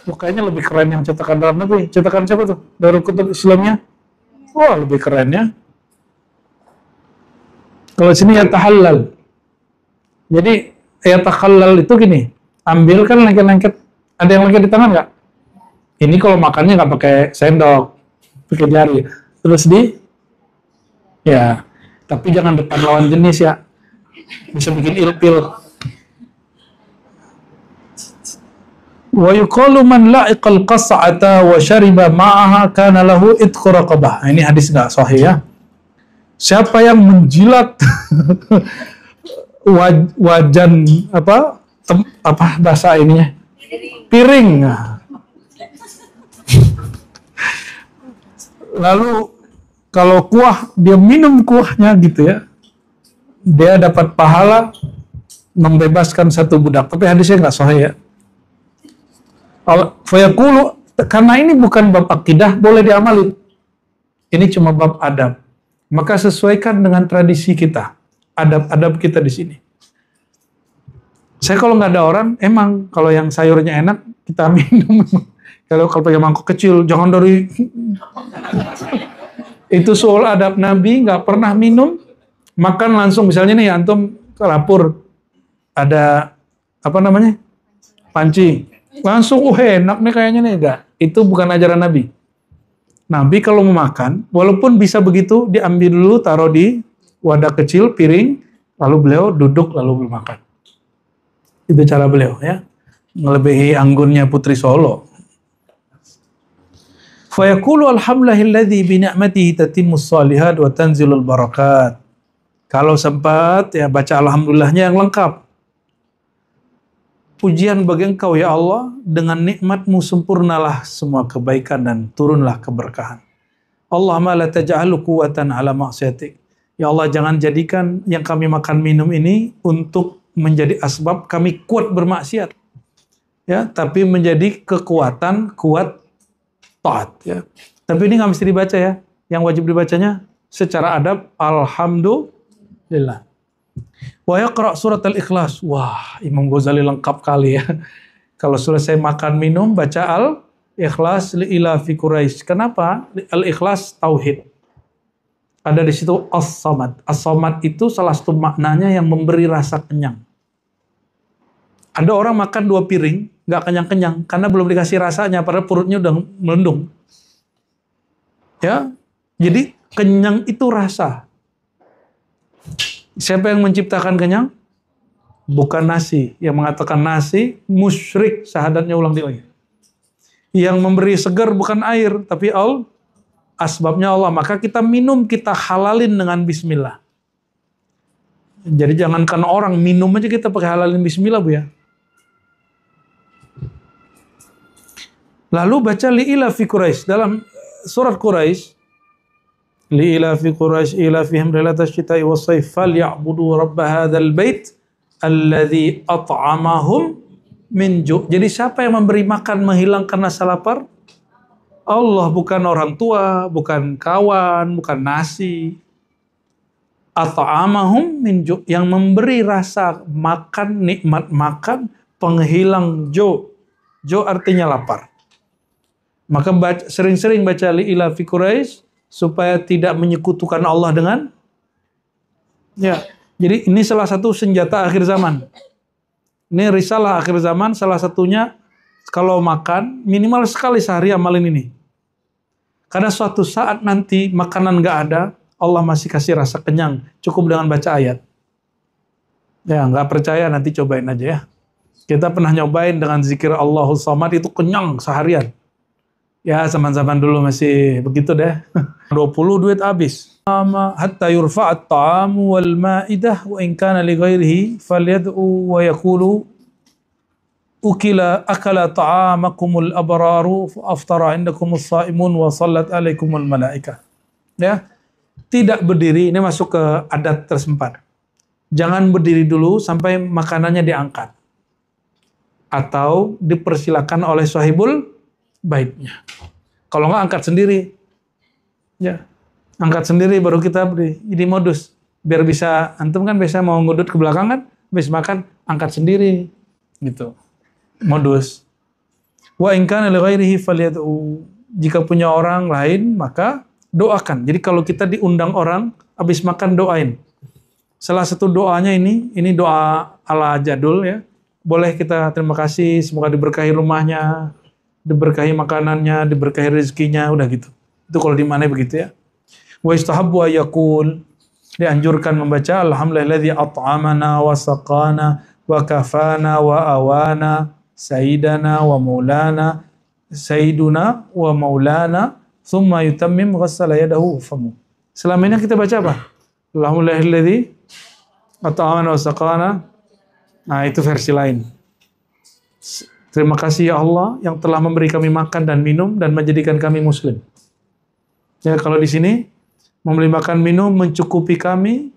Kayaknya lebih keren yang cetakan dalam negeri. Cetakan siapa tuh? Darul Kutub Islamnya? Wah, lebih keren ya. Kalau sini yatahallal. Jadi yatakhallal itu gini, ambil kan lengket-lengket. Ada yang lengket di tangan nggak? Ini kalau makannya nggak pakai sendok, pakai jari. Terus ya, tapi jangan depan lawan jenis ya. Bisa bikin ilpil. Wa yuqalu man la'iqal qas'ata wa syariba ma'aha kana lahu itqu raqabah. Ini hadis enggak sahih ya. Siapa yang menjilat wajan apa bahasa ininya? Piring. Lalu kalau kuah dia minum kuahnya gitu ya. Dia dapat pahala membebaskan satu budak. Tapi hadisnya enggak sahih ya. Fayaqulu, karena ini bukan bab akidah, boleh diamalin. Ini cuma bab adab. Maka sesuaikan dengan tradisi kita, adab-adab kita di sini. Saya kalau nggak ada orang, emang kalau yang sayurnya enak kita minum. Kalau pakai mangkok kecil, jangan dari itu soal adab Nabi, nggak pernah minum, makan langsung. Misalnya nih antum ke dapur, ada apa namanya panci. Langsung, enak nih kayaknya nih. Enggak, itu bukan ajaran Nabi. Nabi kalau mau makan, walaupun bisa begitu, diambil dulu, taruh di wadah kecil, piring, lalu beliau duduk, lalu beliau makan. Itu cara beliau ya. Melebihi anggunnya Putri Solo. Fayaqulu alhamdulillahilladzi bi ni'matihi tatimmus shalihat wa tanzilul barakat. Kalau sempat ya baca alhamdulillahnya yang lengkap. Pujian bagi Engkau ya Allah, dengan nikmat-Mu sempurnalah semua kebaikan dan turunlah keberkahan. Allahumma la taj'alu quwwatan ala ma'siyatik. Ya Allah, jangan jadikan yang kami makan minum ini untuk menjadi asbab kami kuat bermaksiat. Ya, tapi menjadi kekuatan kuat taat ya. Tapi ini nggak mesti dibaca ya. Yang wajib dibacanya secara adab alhamdulillah. Wa yaqra surat al-ikhlas. Wah, Imam Ghazali lengkap kali ya. Kalau selesai makan minum baca al-ikhlas li ilafi Quraisy. Kenapa? Al-ikhlas tauhid. Ada di situ as-samad. As-samad itu salah satu maknanya yang memberi rasa kenyang. Ada orang makan 2 piring, nggak kenyang-kenyang karena belum dikasih rasanya, padahal perutnya udah melendung. Ya, jadi kenyang itu rasa. Siapa yang menciptakan kenyang? Bukan nasi. Yang mengatakan nasi, musyrik, syahadatnya ulang lagi. Yang memberi segar bukan air, tapi asbabnya Allah. Maka kita minum, kita halalin dengan bismillah. Jadi jangankan orang, minum aja kita pakai halalin bismillah, Bu ya. Lalu baca li'ila fi Quraisy. Dalam surat Quraisy, li'ila fi Quraisy ila fihim rilatas syita'i was-sayf falyabudu rabb hadzal bait alladzi at'amahum min ju'. Jadi siapa yang memberi makan menghilangkan rasa lapar? Allah, bukan orang tua, bukan kawan, bukan nasi. At'amahum min ju', yang memberi rasa makan, nikmat makan, penghilang ju'. Ju' artinya lapar. Maka sering-sering baca li'ila fi Quraisy supaya tidak menyekutukan Allah dengan ya. Jadi ini salah satu senjata akhir zaman. Ini risalah akhir zaman, salah satunya kalau makan minimal sekali sehari amalin ini. Karena suatu saat nanti makanan nggak ada, Allah masih kasih rasa kenyang, cukup dengan baca ayat. Ya, nggak percaya nanti cobain aja ya. Kita pernah nyobain dengan zikir Allahus Samad, itu kenyang seharian. Ya, zaman-zaman dulu masih begitu deh. 20 duit habis. Hatta yurfa'at ta'amu wal ma'idah wa in kana li ghairihi falyad'u wa yaqulu akala ta'amakumul abraru aftara indakumus saimun wa sallat alaikumul malaikah. Ya. Tidak berdiri, ini masuk ke adat tersempat. Jangan berdiri dulu sampai makanannya diangkat. Atau dipersilakan oleh sahibul baitnya. Kalau nggak angkat sendiri. Ya. Angkat sendiri baru kita beri. Ini modus. Biar bisa, antum kan biasa mau ngudut ke belakang kan, habis makan, angkat sendiri. Gitu. Modus. Wa in kana li ghairihi falyad'u. Jika punya orang lain, maka doakan. Jadi kalau kita diundang orang, habis makan doain. Salah satu doanya ini doa ala jadul ya. Boleh kita terima kasih, semoga diberkahi rumahnya, diberkahi makanannya, diberkahi rezekinya, udah gitu. Itu kalau di mana begitu ya. Wa istahabbu ayakul. Dianjurkan membaca alhamdulillahilladzi at'amana wa saqana wa kafana wa awana sayyidana wa maulana sayyiduna wa maulana thumma yutammim ghassala yadahu famu. Selama ini kita baca apa? Alhamdulillahilladzi at'amana wa saqana. Nah, itu versi lain. Terima kasih ya Allah yang telah memberi kami makan dan minum dan menjadikan kami muslim. Ya, kalau di sini memberi makan minum mencukupi kami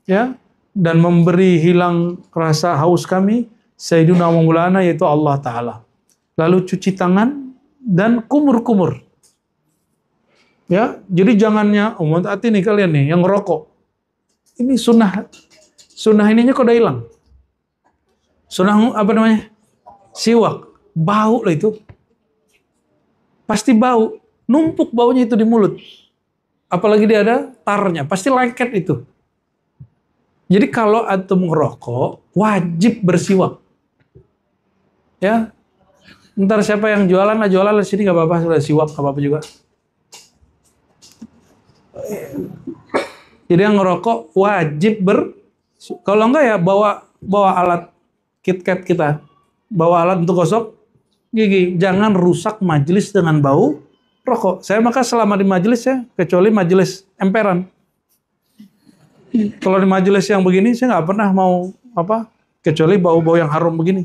ya dan memberi hilang rasa haus kami sayyiduna wa maulana yaitu Allah taala. Lalu cuci tangan dan kumur-kumur. Ya, jadi jangannya hati nih kalian nih yang ngerokok. Ini sunnah ininya kok udah hilang. Sunnah apa namanya? Siwak. Bau lah itu. Pasti bau. Numpuk baunya itu di mulut. Apalagi dia ada tarnya, pasti lengket itu. Jadi kalau antum ngerokok, wajib bersiwak. Ya, ntar siapa yang jualan lah jualan di sini nggak apa-apa, sudah siwak nggak apa-apa juga. Jadi yang ngerokok wajib kalau enggak ya bawa alat KitKat kita, bawa alat untuk gosok gigi. Jangan rusak majelis dengan bau rokok. Saya maka selama di majelis ya, kecuali majelis emperan. Kalau di majelis yang begini, saya nggak pernah mau kecuali bau-bau yang harum begini.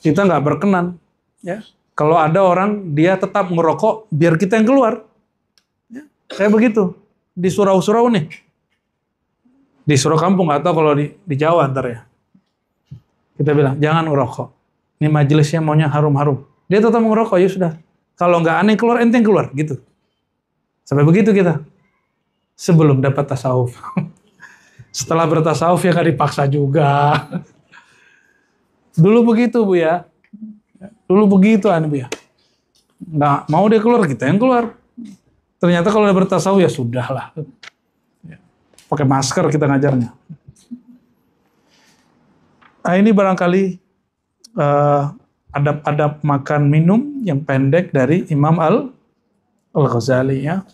Kita nggak berkenan. Ya. Kalau ada orang dia tetap ngerokok, biar kita yang keluar. Ya. Saya begitu di surau-surau nih, di surau kampung atau kalau di Jawa ntar ya. Kita bilang jangan ngerokok. Ini majelisnya maunya harum-harum. Dia tetap ngerokok, ya sudah. Kalau nggak aneh keluar, enteng keluar, gitu. Sampai begitu kita. Sebelum dapat tasawuf. Setelah bertasawuf ya nggak dipaksa juga. Dulu begitu Bu ya. Dulu begitu Bu ya. Nggak mau dia keluar, kita yang keluar. Ternyata kalau udah bertasawuf ya sudahlah. Pakai masker kita ngajarnya. Nah ini barangkali adab-adab makan minum yang pendek dari Imam Al-Ghazali ya.